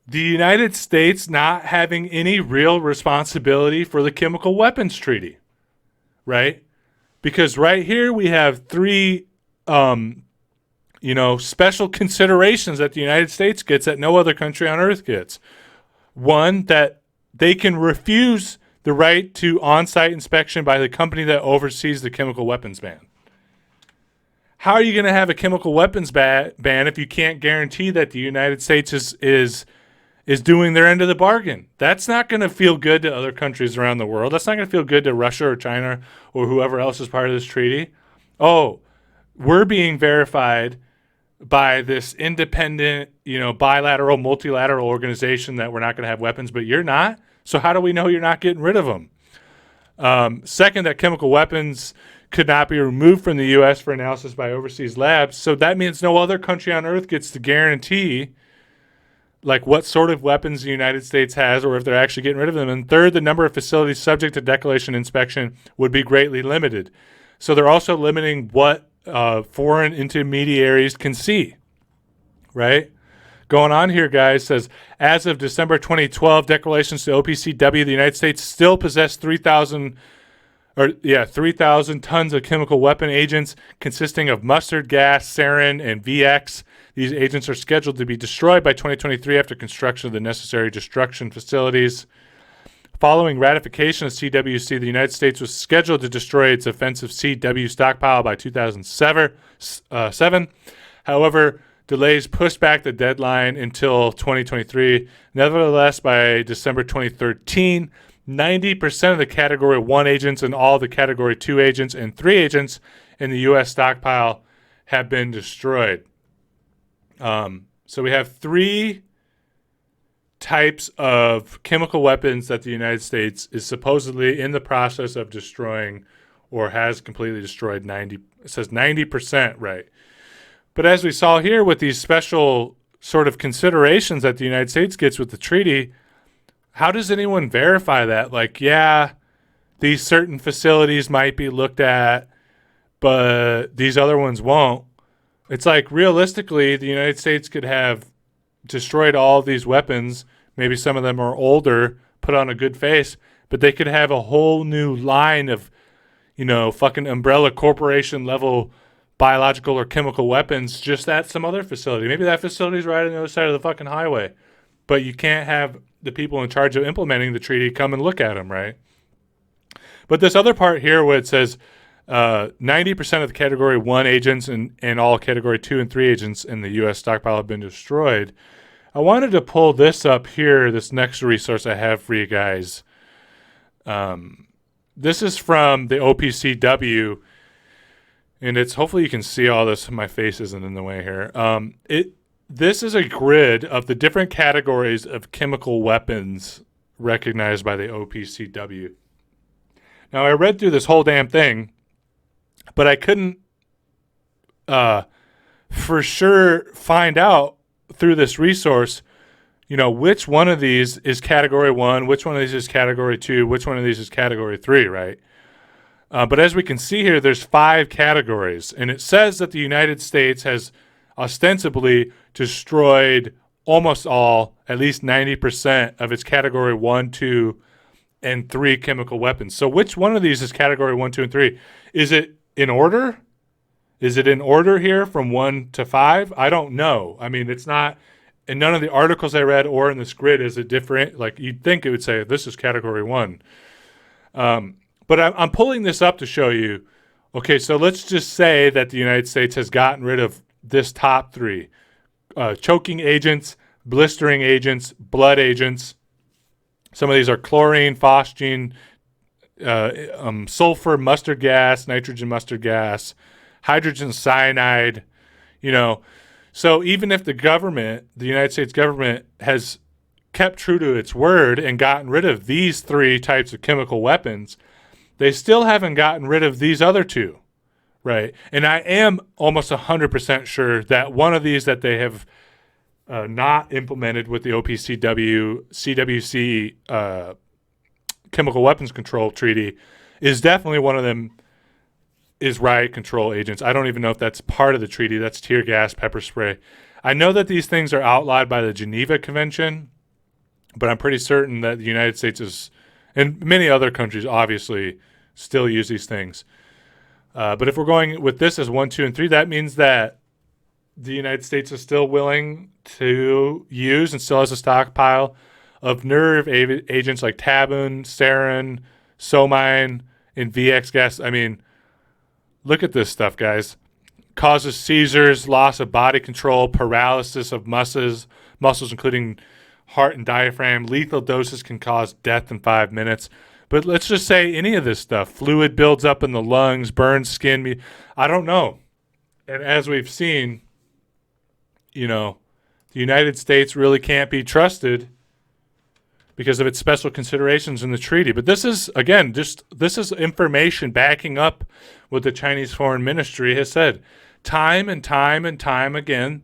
the United States not having any real responsibility for the chemical weapons treaty, right? Because right here we have 3, special considerations that the United States gets that no other country on earth gets. One, that they can refuse the right to on-site inspection by the company that oversees the chemical weapons ban. How are you going to have a chemical weapons ban if you can't guarantee that the United States is doing their end of the bargain? That's not going to feel good to other countries around the world. That's not going to feel good to Russia or China or whoever else is part of this treaty. Oh, we're being verified by this independent, bilateral, multilateral organization that we're not going to have weapons, but you're not. So how do we know you're not getting rid of them? Second, that chemical weapons could not be removed from the U.S. for analysis by overseas labs. So that means no other country on earth gets to guarantee what sort of weapons the United States has, or if they're actually getting rid of them. And third, the number of facilities subject to declaration inspection would be greatly limited. So they're also limiting what foreign intermediaries can see, right? Going on here, guys, says, as of December 2012, declarations to OPCW, the United States still possessed 3,000 tons of chemical weapon agents consisting of mustard gas, sarin, and VX. These agents are scheduled to be destroyed by 2023 after construction of the necessary destruction facilities. Following ratification of CWC, the United States was scheduled to destroy its offensive CW stockpile by 2007. However, delays pushed back the deadline until 2023. Nevertheless, by December 2013, 90% of the Category 1 agents and all the Category 2 agents and 3 agents in the U.S. stockpile have been destroyed. So we have 3 types of chemical weapons that the United States is supposedly in the process of destroying or has completely destroyed. It says 90%, right? But as we saw here with these special sort of considerations that the United States gets with the treaty, how does anyone verify that? These certain facilities might be looked at, but these other ones won't. It's realistically, the United States could have destroyed all of these weapons. Maybe some of them are older, put on a good face, but they could have a whole new line of, fucking umbrella corporation level biological or chemical weapons just at some other facility. Maybe that facility's right on the other side of the fucking highway, but you can't have the people in charge of implementing the treaty come and look at them, right? But this other part here where it says 90% of the Category 1 agents and all Category 2 and 3 agents in the U.S. stockpile have been destroyed. I wanted to pull this up here, this next resource I have for you guys. This is from the OPCW, and it's hopefully you can see all this. My face isn't in the way here. This is a grid of the different categories of chemical weapons recognized by the OPCW. Now, I read through this whole damn thing, but I couldn't for sure find out through this resource, which one of these is Category 1, which one of these is Category 2, which one of these is Category 3, right? But as we can see here, there's 5 categories, and it says that the United States has ostensibly destroyed almost all, at least 90% of its Category 1, 2, and 3 chemical weapons. So which one of these is Category 1, 2, and 3? Is it in order? Is it in order here from 1 to 5? I don't know. I mean, it's not, in none of the articles I read or in this grid is it different. Like, you'd think it would say this is Category 1. But I'm pulling this up to show you, okay, so let's just say that the United States has gotten rid of this top 3. Choking agents, blistering agents, blood agents. Some of these are chlorine, phosgene, sulfur, mustard gas, nitrogen mustard gas, hydrogen cyanide, So even if the United States government has kept true to its word and gotten rid of these 3 types of chemical weapons, they still haven't gotten rid of these other 2, right? And I am almost 100% sure that one of these that they have not implemented with the CWC Chemical Weapons Control Treaty is definitely one of them is riot control agents. I don't even know if that's part of the treaty. That's tear gas, pepper spray. I know that these things are outlawed by the Geneva Convention, but I'm pretty certain that the United States is, and many other countries obviously still use these things. But if we're going with this as 1, 2, and 3, that means that the United States is still willing to use and still has a stockpile of nerve agents like tabun, sarin, somine, and VX gas. I mean, look at this stuff, guys. Causes seizures, loss of body control, paralysis of muscles including heart and diaphragm. Lethal doses can cause death in 5 minutes. But let's just say any of this stuff. Fluid builds up in the lungs, burns skin. I don't know. And as we've seen, the United States really can't be trusted because of its special considerations in the treaty. But this is, again, this is information backing up what the Chinese Foreign Ministry has said time and time and time again,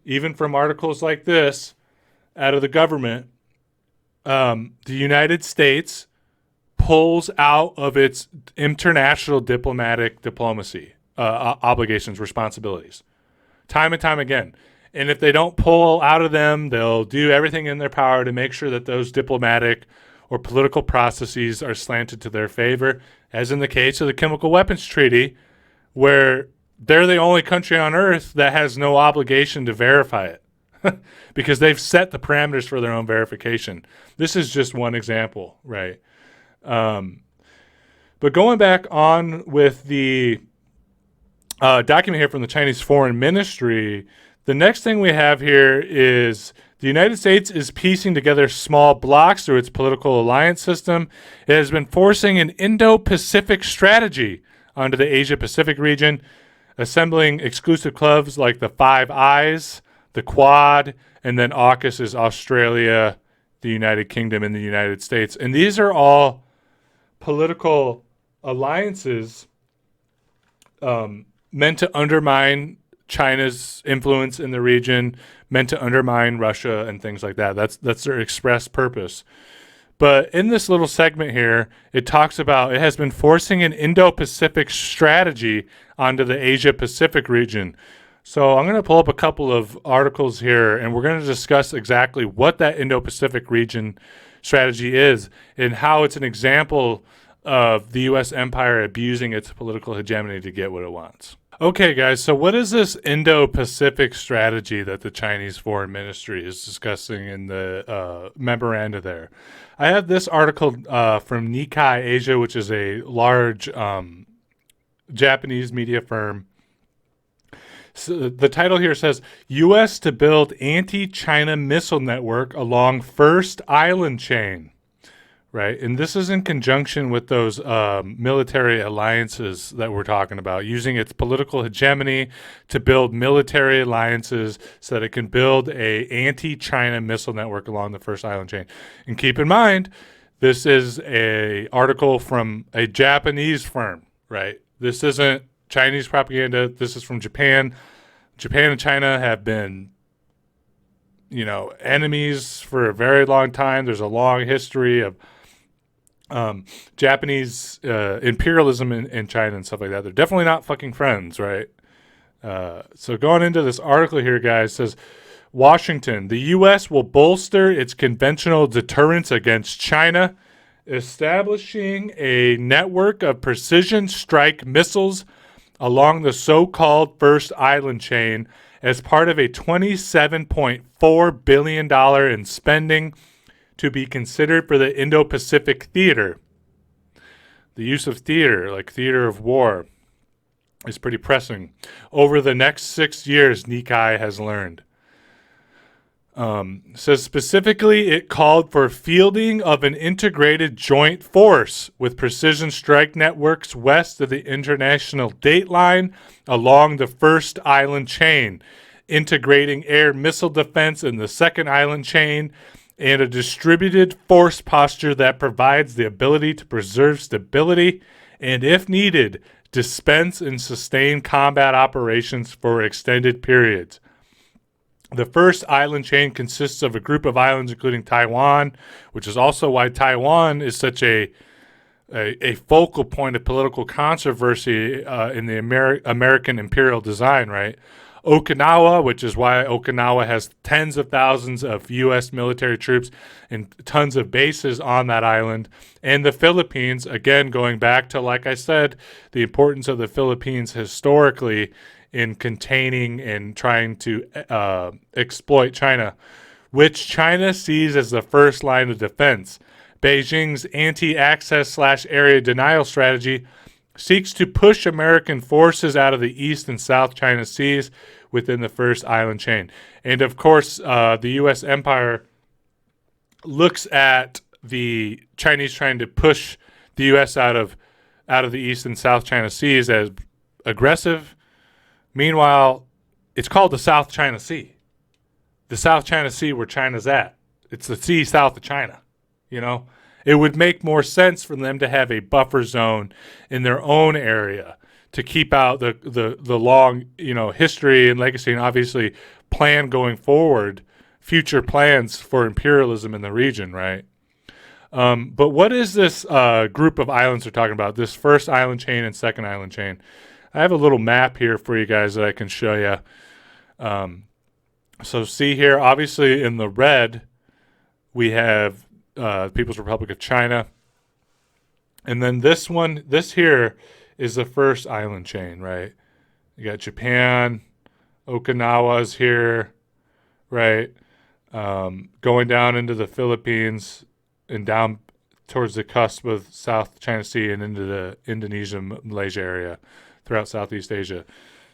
even from articles like this out of the government. The United States pulls out of its international diplomacy obligations, responsibilities, time and time again. And if they don't pull out of them, they'll do everything in their power to make sure that those diplomatic or political processes are slanted to their favor, as in the case of the Chemical Weapons Treaty, where they're the only country on earth that has no obligation to verify it because they've set the parameters for their own verification. This is just one example, right? But going back on with the document here from the Chinese Foreign Ministry, the next thing we have here is the United States is piecing together small blocks through its political alliance system. It has been forcing an Indo-Pacific strategy onto the Asia-Pacific region, assembling exclusive clubs like the Five Eyes, the Quad, and then AUKUS is Australia, the United Kingdom, and the United States. And these are all political alliances meant to undermine China's influence in the region, meant to undermine Russia and things like that. That's their express purpose. But in this little segment here, it talks about it has been forcing an Indo-Pacific strategy onto the Asia-Pacific region. So I'm going to pull up a couple of articles here, and we're going to discuss exactly what that Indo-Pacific region strategy is and how it's an example of the U.S. empire abusing its political hegemony to get what it wants. Okay, guys, so what is this Indo-Pacific strategy that the Chinese Foreign Ministry is discussing in the memoranda there? I have this article from Nikkei Asia, which is a large Japanese media firm. So the title here says, U.S. to build anti-China missile network along first island chain. Right. And this is in conjunction with those military alliances that we're talking about, using its political hegemony to build military alliances so that it can build a anti-China missile network along the first island chain. And keep in mind, this is a article from a Japanese firm, right? This isn't Chinese propaganda. This is from Japan. Japan and China have been, enemies for a very long time. There's a long history of Japanese imperialism in China and stuff like that. They're definitely not fucking friends, right? So going into this article here, guys, says Washington, the U.S. will bolster its conventional deterrence against China, establishing a network of precision strike missiles along the so-called First Island chain as part of a $27.4 billion in spending to be considered for the Indo-Pacific theater. The use of theater, like theater of war, is pretty pressing. Over the next 6 years, Nikkei has learned. Says specifically, it called for fielding of an integrated joint force with precision strike networks west of the international date line along the first island chain, integrating air missile defense in the second island chain, and a distributed force posture that provides the ability to preserve stability and, if needed, dispense and sustain combat operations for extended periods. The first island chain consists of a group of islands including Taiwan, which is also why Taiwan is such a focal point of political controversy in the American imperial design, right? Okinawa, which is why Okinawa has tens of thousands of U.S. military troops and tons of bases on that island. And the Philippines, again, going back to, like I said, the importance of the Philippines historically in containing and trying to exploit China, which China sees as the first line of defense. Beijing's anti-access/area denial strategy seeks to push American forces out of the East and South China Seas within the first island chain. And of course, the U.S. empire looks at the Chinese trying to push the U.S. out of the East and South China Seas as aggressive. Meanwhile, it's called the South China Sea. The South China Sea where China's at. It's the sea south of China, It would make more sense for them to have a buffer zone in their own area to keep out the long, history and legacy, and obviously plan going forward, future plans for imperialism in the region, right? But what is this group of islands we're talking about? This first island chain and second island chain. I have a little map here for you guys that I can show you. So see here, obviously in the red, we have People's Republic of China. And then this here is the first island chain, right? You got Japan, Okinawa's here, right? Going down into the Philippines and down towards the cusp of South China Sea and into the Indonesia, Malaysia area throughout Southeast Asia.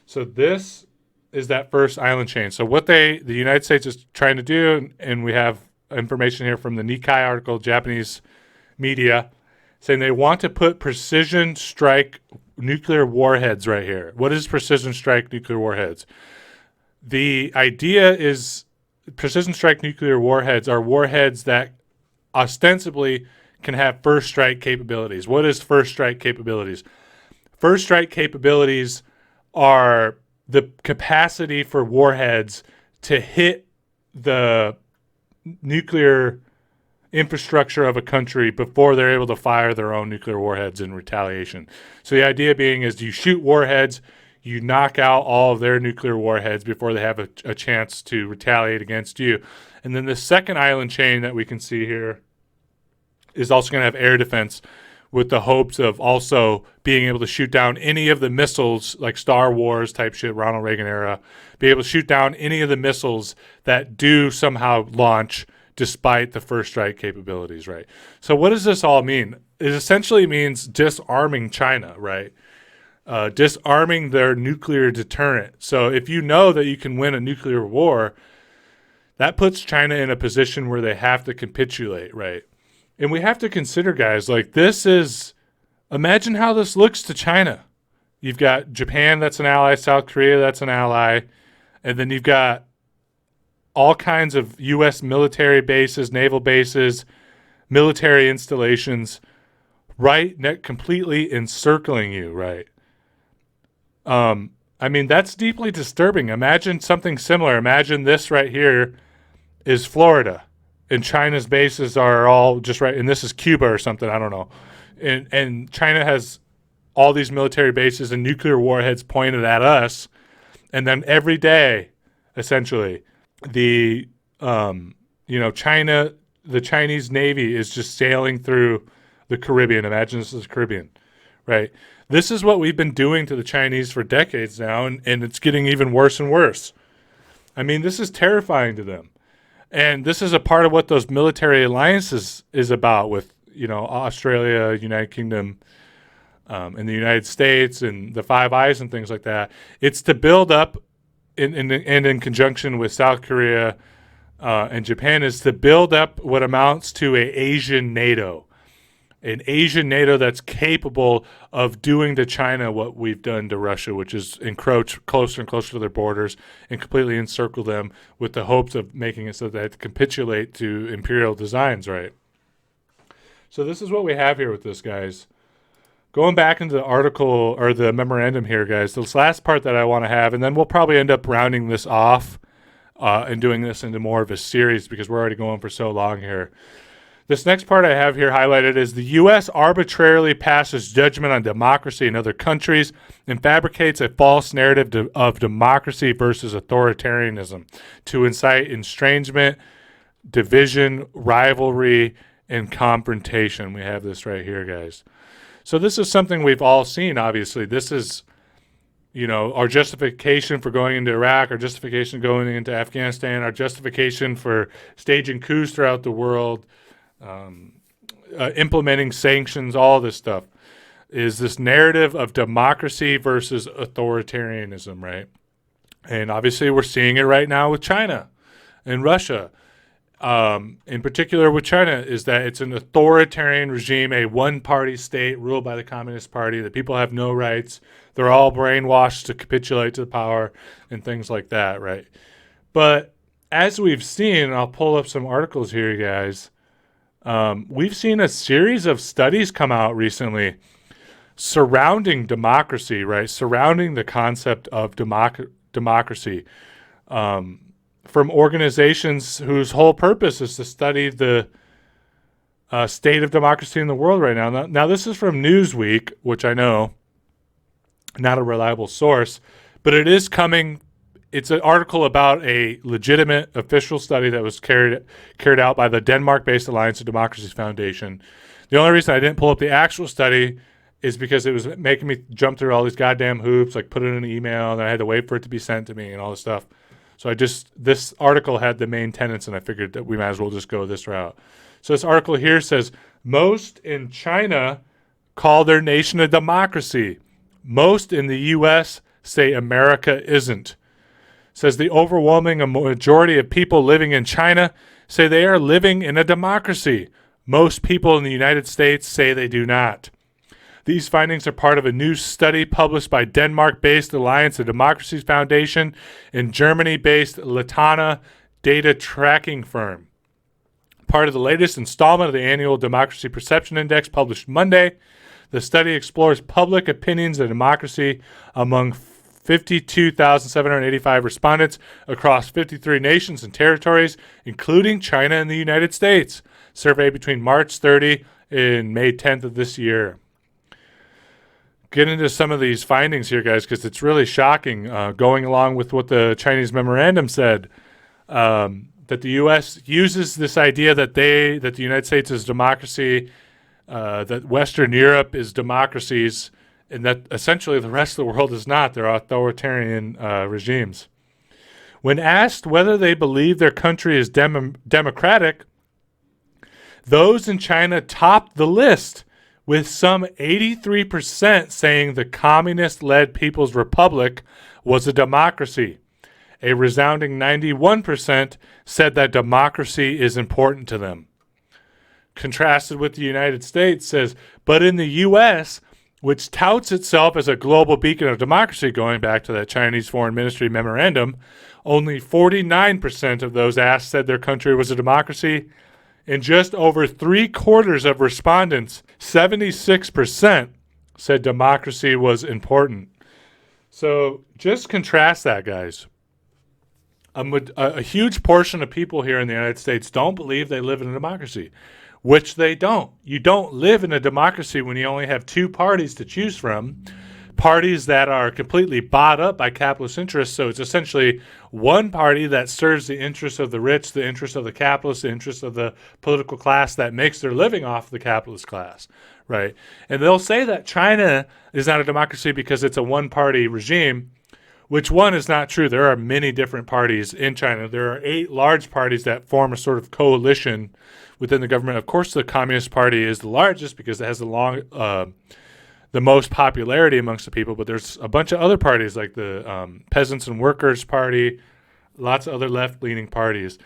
So this is that first island chain. So what the United States is trying to do, and we have information here from the Nikkei article, Japanese media, saying they want to put precision strike nuclear warheads right here. What is precision strike nuclear warheads? The idea is precision strike nuclear warheads are warheads that ostensibly can have first strike capabilities. What is first strike capabilities? First strike capabilities are the capacity for warheads to hit the nuclear infrastructure of a country before they're able to fire their own nuclear warheads in retaliation. So the idea being is you shoot warheads, you knock out all of their nuclear warheads before they have a chance to retaliate against you. And then the second island chain that we can see here is also going to have air defense with the hopes of also being able to shoot down any of the missiles, like Star Wars type shit, Ronald Reagan era, be able to shoot down any of the missiles that do somehow launch despite the first strike capabilities, right? So what does this all mean? It essentially means disarming China, right? disarming their nuclear deterrent. So if you know that you can win a nuclear war, that puts China in a position where they have to capitulate, right? And we have to consider, guys, like imagine how this looks to China. You've got Japan, that's an ally, South Korea, that's an ally, and then you've got all kinds of U.S. military bases, naval bases, military installations, right, completely encircling you, right? I mean, that's deeply disturbing. Imagine something similar. Imagine this right here is Florida, and China's bases are all just right, and this is Cuba or something, I don't know. And China has all these military bases and nuclear warheads pointed at us, and then every day, essentially, the Chinese Navy is just sailing through the Caribbean. Imagine this is the Caribbean, right? This is what we've been doing to the Chinese for decades now, and it's getting even worse and worse. I mean, this is terrifying to them. And this is a part of what those military alliances is about with, Australia, United Kingdom, and the United States and the Five Eyes and things like that. It's to build up, in conjunction with South Korea and Japan, is to build up what amounts to an Asian NATO that's capable of doing to China what we've done to Russia, which is encroach closer and closer to their borders and completely encircle them with the hopes of making it so that they have to capitulate to imperial designs, right? So this is what we have here with this, guys. Going back into the article or the memorandum here, guys, this last part that I want to have, and then we'll probably end up rounding this off and doing this into more of a series because we're already going for so long here. This next part I have here highlighted is the U.S. arbitrarily passes judgment on democracy in other countries and fabricates a false narrative of democracy versus authoritarianism to incite estrangement, division, rivalry, and confrontation. We have this right here, guys. So this is something we've all seen, obviously. This is, our justification for going into Iraq, our justification going into Afghanistan, our justification for staging coups throughout the world, implementing sanctions, all this stuff, is this narrative of democracy versus authoritarianism, right? And obviously we're seeing it right now with China and Russia. In particular with China, is that it's an authoritarian regime, a one-party state ruled by the Communist Party. The people have no rights. They're all brainwashed to capitulate to the power and things like that, right? But as we've seen, and I'll pull up some articles here, guys, we've seen a series of studies come out recently surrounding democracy, right? Surrounding the concept of democracy. From organizations whose whole purpose is to study the state of democracy in the world right now. Now, this is from Newsweek, which I know, not a reliable source, but it is coming. It's an article about a legitimate official study that was carried out by the Denmark-based Alliance of Democracies Foundation. The only reason I didn't pull up the actual study is because it was making me jump through all these goddamn hoops, like put it in an email, and I had to wait for it to be sent to me and all this stuff. So this article had the main tenets, and I figured that we might as well just go this route. So this article here says, most in China call their nation a democracy. Most in the U.S. say America isn't. Says the overwhelming majority of people living in China say they are living in a democracy. Most people in the United States say they do not. These findings are part of a new study published by Denmark-based Alliance of Democracies Foundation and Germany-based Latana data tracking firm. Part of the latest installment of the annual Democracy Perception Index published Monday, the study explores public opinions of democracy among 52,785 respondents across 53 nations and territories, including China and the United States, surveyed between March 30 and May 10th of this year. Get into some of these findings here, guys, because it's really shocking. Going along with what the Chinese memorandum said, that the U.S. uses this idea that the United States is democracy, that Western Europe is democracies, and that essentially the rest of the world is not. They're authoritarian regimes. When asked whether they believe their country is democratic, those in China topped the list, with some 83% saying the communist-led People's Republic was a democracy. A resounding 91% said that democracy is important to them. Contrasted with the United States, says, but in the U.S., which touts itself as a global beacon of democracy, going back to that Chinese Foreign Ministry memorandum, only 49% of those asked said their country was a democracy, and just over 3/4 of respondents, 76%, said democracy was important. So just contrast that, guys. A huge portion of people here in the United States don't believe they live in a democracy, which they don't. You don't live in a democracy when you only have two parties to choose from, parties that are completely bought up by capitalist interests. So it's essentially one party that serves the interests of the rich, the interests of the capitalists, the interests of the political class that makes their living off the capitalist class, right? And they'll say that China is not a democracy because it's a one-party regime, which one is not true. There are many different parties in China. There are 8 large parties that form a sort of coalition within the government. Of course, the Communist Party is the largest because it has the most popularity amongst the people, but there's a bunch of other parties like the Peasants and Workers Party, lots of other left-leaning parties.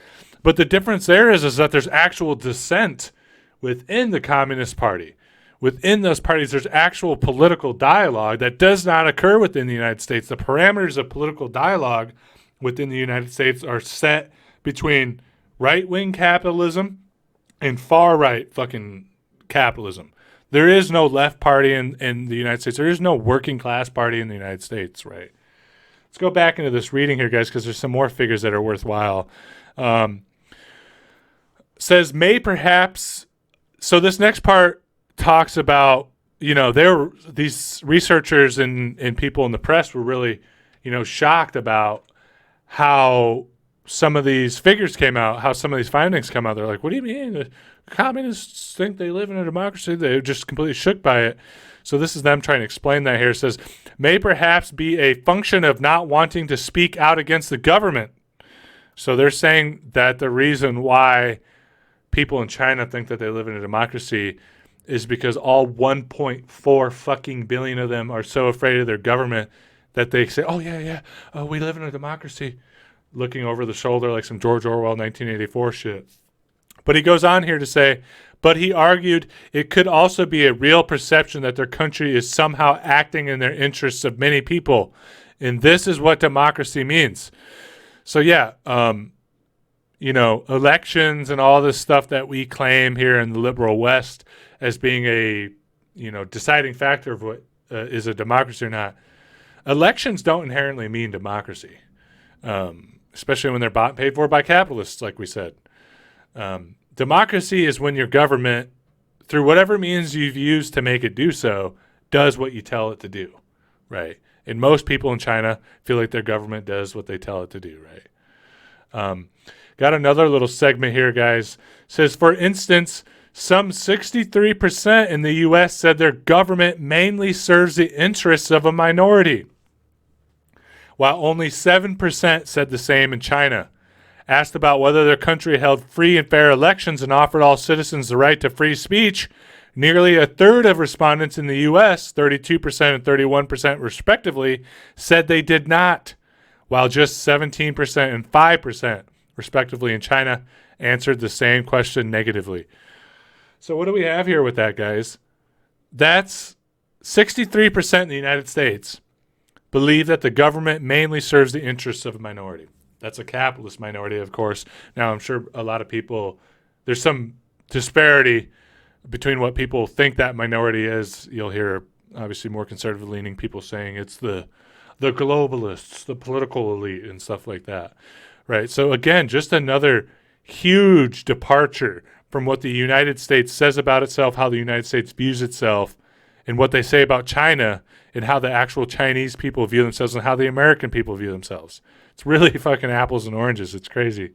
But the difference there is that there's actual dissent within the Communist Party. Within those parties, there's actual political dialogue that does not occur within the United States. The parameters of political dialogue within the United States are set between right-wing capitalism and far-right fucking capitalism. There is no left party in the United States. There is no working class party in the United States, right? Let's go back into this reading here, guys, because there's some more figures that are worthwhile. Says, may perhaps... So this next part talks about, these researchers and people in the press were really, shocked about how some of these figures came out, how some of these findings come out. They're like, what do you mean? The communists think they live in a democracy? They're just completely shook by it. So this is them trying to explain that here. It says, may perhaps be a function of not wanting to speak out against the government. So they're saying that the reason why people in China think that they live in a democracy is because all 1.4 fucking billion of them are so afraid of their government that they say, we live in a democracy, looking over the shoulder like some George Orwell 1984 shit. But he goes on here to say, but he argued it could also be a real perception that their country is somehow acting in their interests of many people. And this is what democracy means. So elections and all this stuff that we claim here in the liberal West as being a, deciding factor of what is a democracy or not. Elections don't inherently mean democracy, especially when they're bought and paid for by capitalists, like we said. Democracy is when your government, through whatever means you've used to make it do so, does what you tell it to do, right? And most people in China feel like their government does what they tell it to do, right? Got another little segment here, guys. It says, for instance, some 63% in the U.S. said their government mainly serves the interests of a minority, while only 7% said the same in China. Asked about whether their country held free and fair elections and offered all citizens the right to free speech, nearly a third of respondents in the U.S., 32% and 31% respectively, said they did not, while just 17% and 5%, respectively in China, answered the same question negatively. So what do we have here with that, guys? That's 63% in the United States believe that the government mainly serves the interests of a minority. That's a capitalist minority, of course. Now, I'm sure a lot of people, there's some disparity between what people think that minority is. You'll hear, obviously, more conservative-leaning people saying it's the globalists, the political elite, and stuff like that, right? So, again, just another huge departure from what the United States says about itself, how the United States views itself, and what they say about China, and how the actual Chinese people view themselves, and how the American people view themselves. It's really fucking apples and oranges. It's crazy.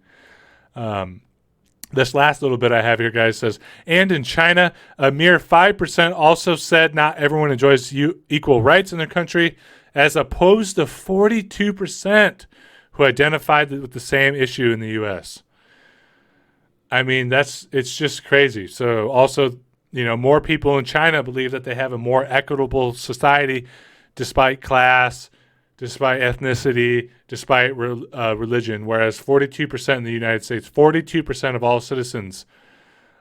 This last little bit I have here, guys, says, and in China, a mere 5% also said not everyone enjoys equal rights in their country, as opposed to 42% who identified with the same issue in the U.S. I mean, it's just crazy. So also, more people in China believe that they have a more equitable society despite class, despite ethnicity, despite religion, whereas 42% in the United States, 42% of all citizens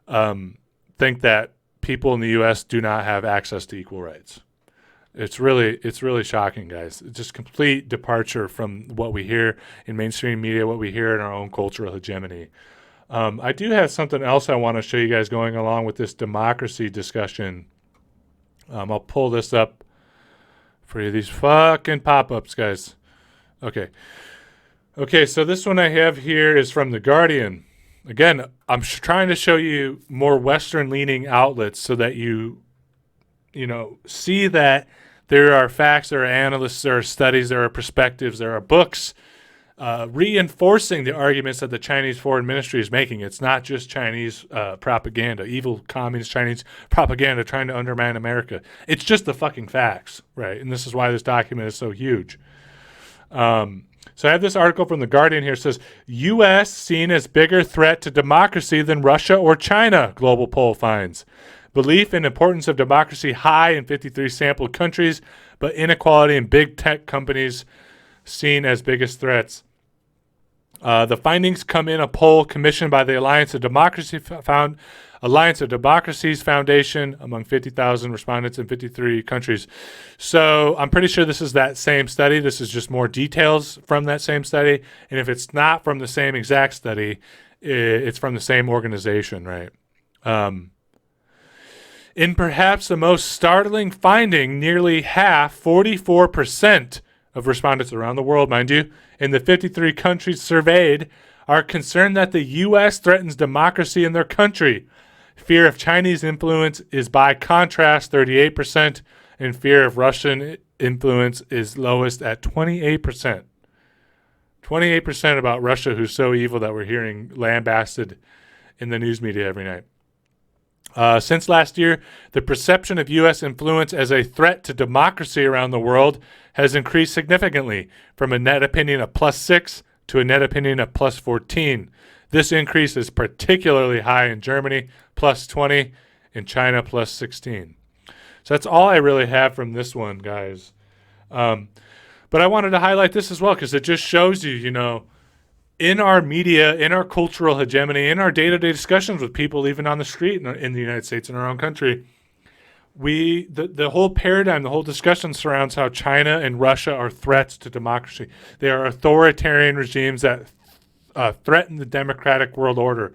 think that people in the U.S. do not have access to equal rights. It's really shocking, guys. It's just complete departure from what we hear in mainstream media, what we hear in our own cultural hegemony. I do have something else I want to show you guys going along with this democracy discussion. I'll pull this up for you. These fucking pop-ups, guys. Okay, so this one I have here is from The Guardian. Again, I'm trying to show you more Western-leaning outlets so that you see that there are facts, there are analysts, there are studies, there are perspectives, there are books reinforcing the arguments that the Chinese foreign ministry is making. It's not just Chinese propaganda, evil communist Chinese propaganda trying to undermine America. It's just the fucking facts, right? And this is why this document is so huge. So I have this article from The Guardian here. It says, U.S. seen as bigger threat to democracy than Russia or China, global poll finds. Belief in importance of democracy high in 53 sampled countries, but inequality in big tech companies seen as biggest threats. The findings come in a poll commissioned by the Alliance of Democracies Foundation among 50,000 respondents in 53 countries. So I'm pretty sure this is that same study. This is just more details from that same study. And if it's not from the same exact study, it's from the same organization, right? In perhaps the most startling finding, nearly half, 44% of respondents around the world, mind you, in the 53 countries surveyed, are concerned that the U.S. threatens democracy in their country. Fear of Chinese influence is, by contrast, 38%, and fear of Russian influence is lowest at 28%. 28% about Russia, who's so evil that we're hearing lambasted in the news media every night. Since last year, the perception of U.S. influence as a threat to democracy around the world has increased significantly, from a net opinion of +6 to a net opinion of +14. This increase is particularly high in Germany, +20, in China, +16. So that's all I really have from this one, guys. But I wanted to highlight this as well because it just shows you, in our media, in our cultural hegemony, in our day-to-day discussions with people, even on the street in the United States, in our own country, the whole paradigm, the whole discussion surrounds how China and Russia are threats to democracy. They are authoritarian regimes that threaten the democratic world order.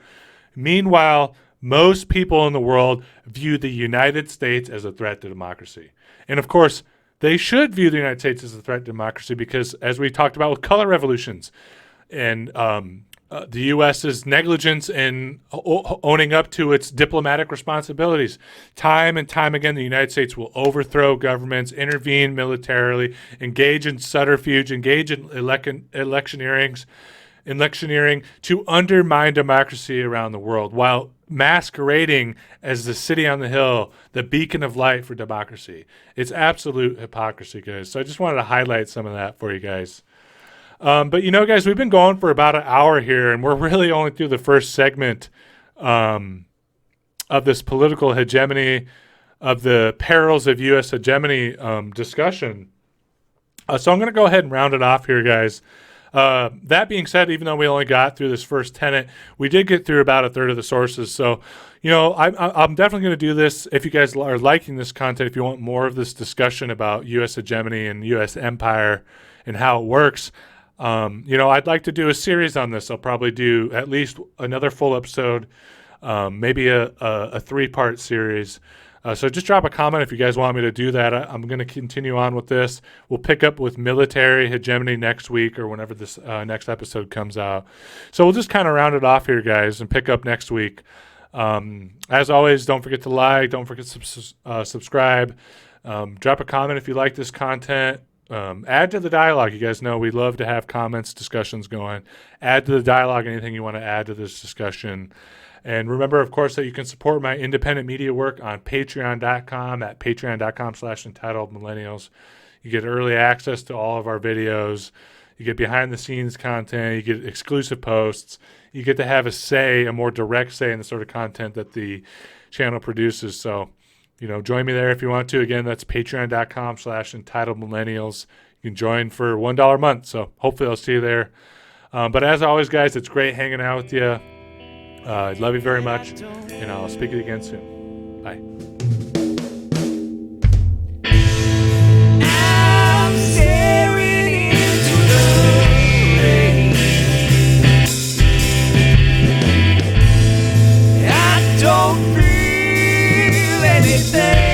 Meanwhile, most people in the world view the United States as a threat to democracy. And of course, they should view the United States as a threat to democracy because, as we talked about with color revolutions, and the U.S.'s negligence in owning up to its diplomatic responsibilities. Time and time again, the United States will overthrow governments, intervene militarily, engage in subterfuge, engage in electioneering to undermine democracy around the world, while masquerading as the city on the hill, the beacon of light for democracy. It's absolute hypocrisy, guys. So I just wanted to highlight some of that for you guys. But guys, we've been going for about an hour here, and we're really only through the first segment of this political hegemony, of the perils of U.S. hegemony discussion. So I'm going to go ahead and round it off here, guys. That being said, even though we only got through this first tenet, we did get through about a third of the sources. So, I'm definitely going to do this. If you guys are liking this content, if you want more of this discussion about U.S. hegemony and U.S. empire and how it works, I'd like to do a series on this. I'll probably do at least another full episode, maybe a 3-part series. So just drop a comment if you guys want me to do that. I'm going to continue on with this. We'll pick up with military hegemony next week or whenever this next episode comes out. So we'll just kind of round it off here, guys, and pick up next week. As always, don't forget to like, don't forget to subscribe. Drop a comment if you like this content. Add to the dialogue. You guys know we love to have comments, discussions going. Add to the dialogue anything you want to add to this discussion. And remember, of course, that you can support my independent media work on patreon.com at patreon.com/entitledmillennials. You get early access to all of our videos. You get behind-the-scenes content. You get exclusive posts. You get to have a more direct say in the sort of content that the channel produces. So, join me there if you want to. Again, that's patreon.com/entitledmillennials. You can join for $1 a month. So hopefully I'll see you there. But as always, guys, it's great hanging out with you. I love you very much, and I'll speak to you again soon. Bye. I'm staring into the rain. I don't feel anything.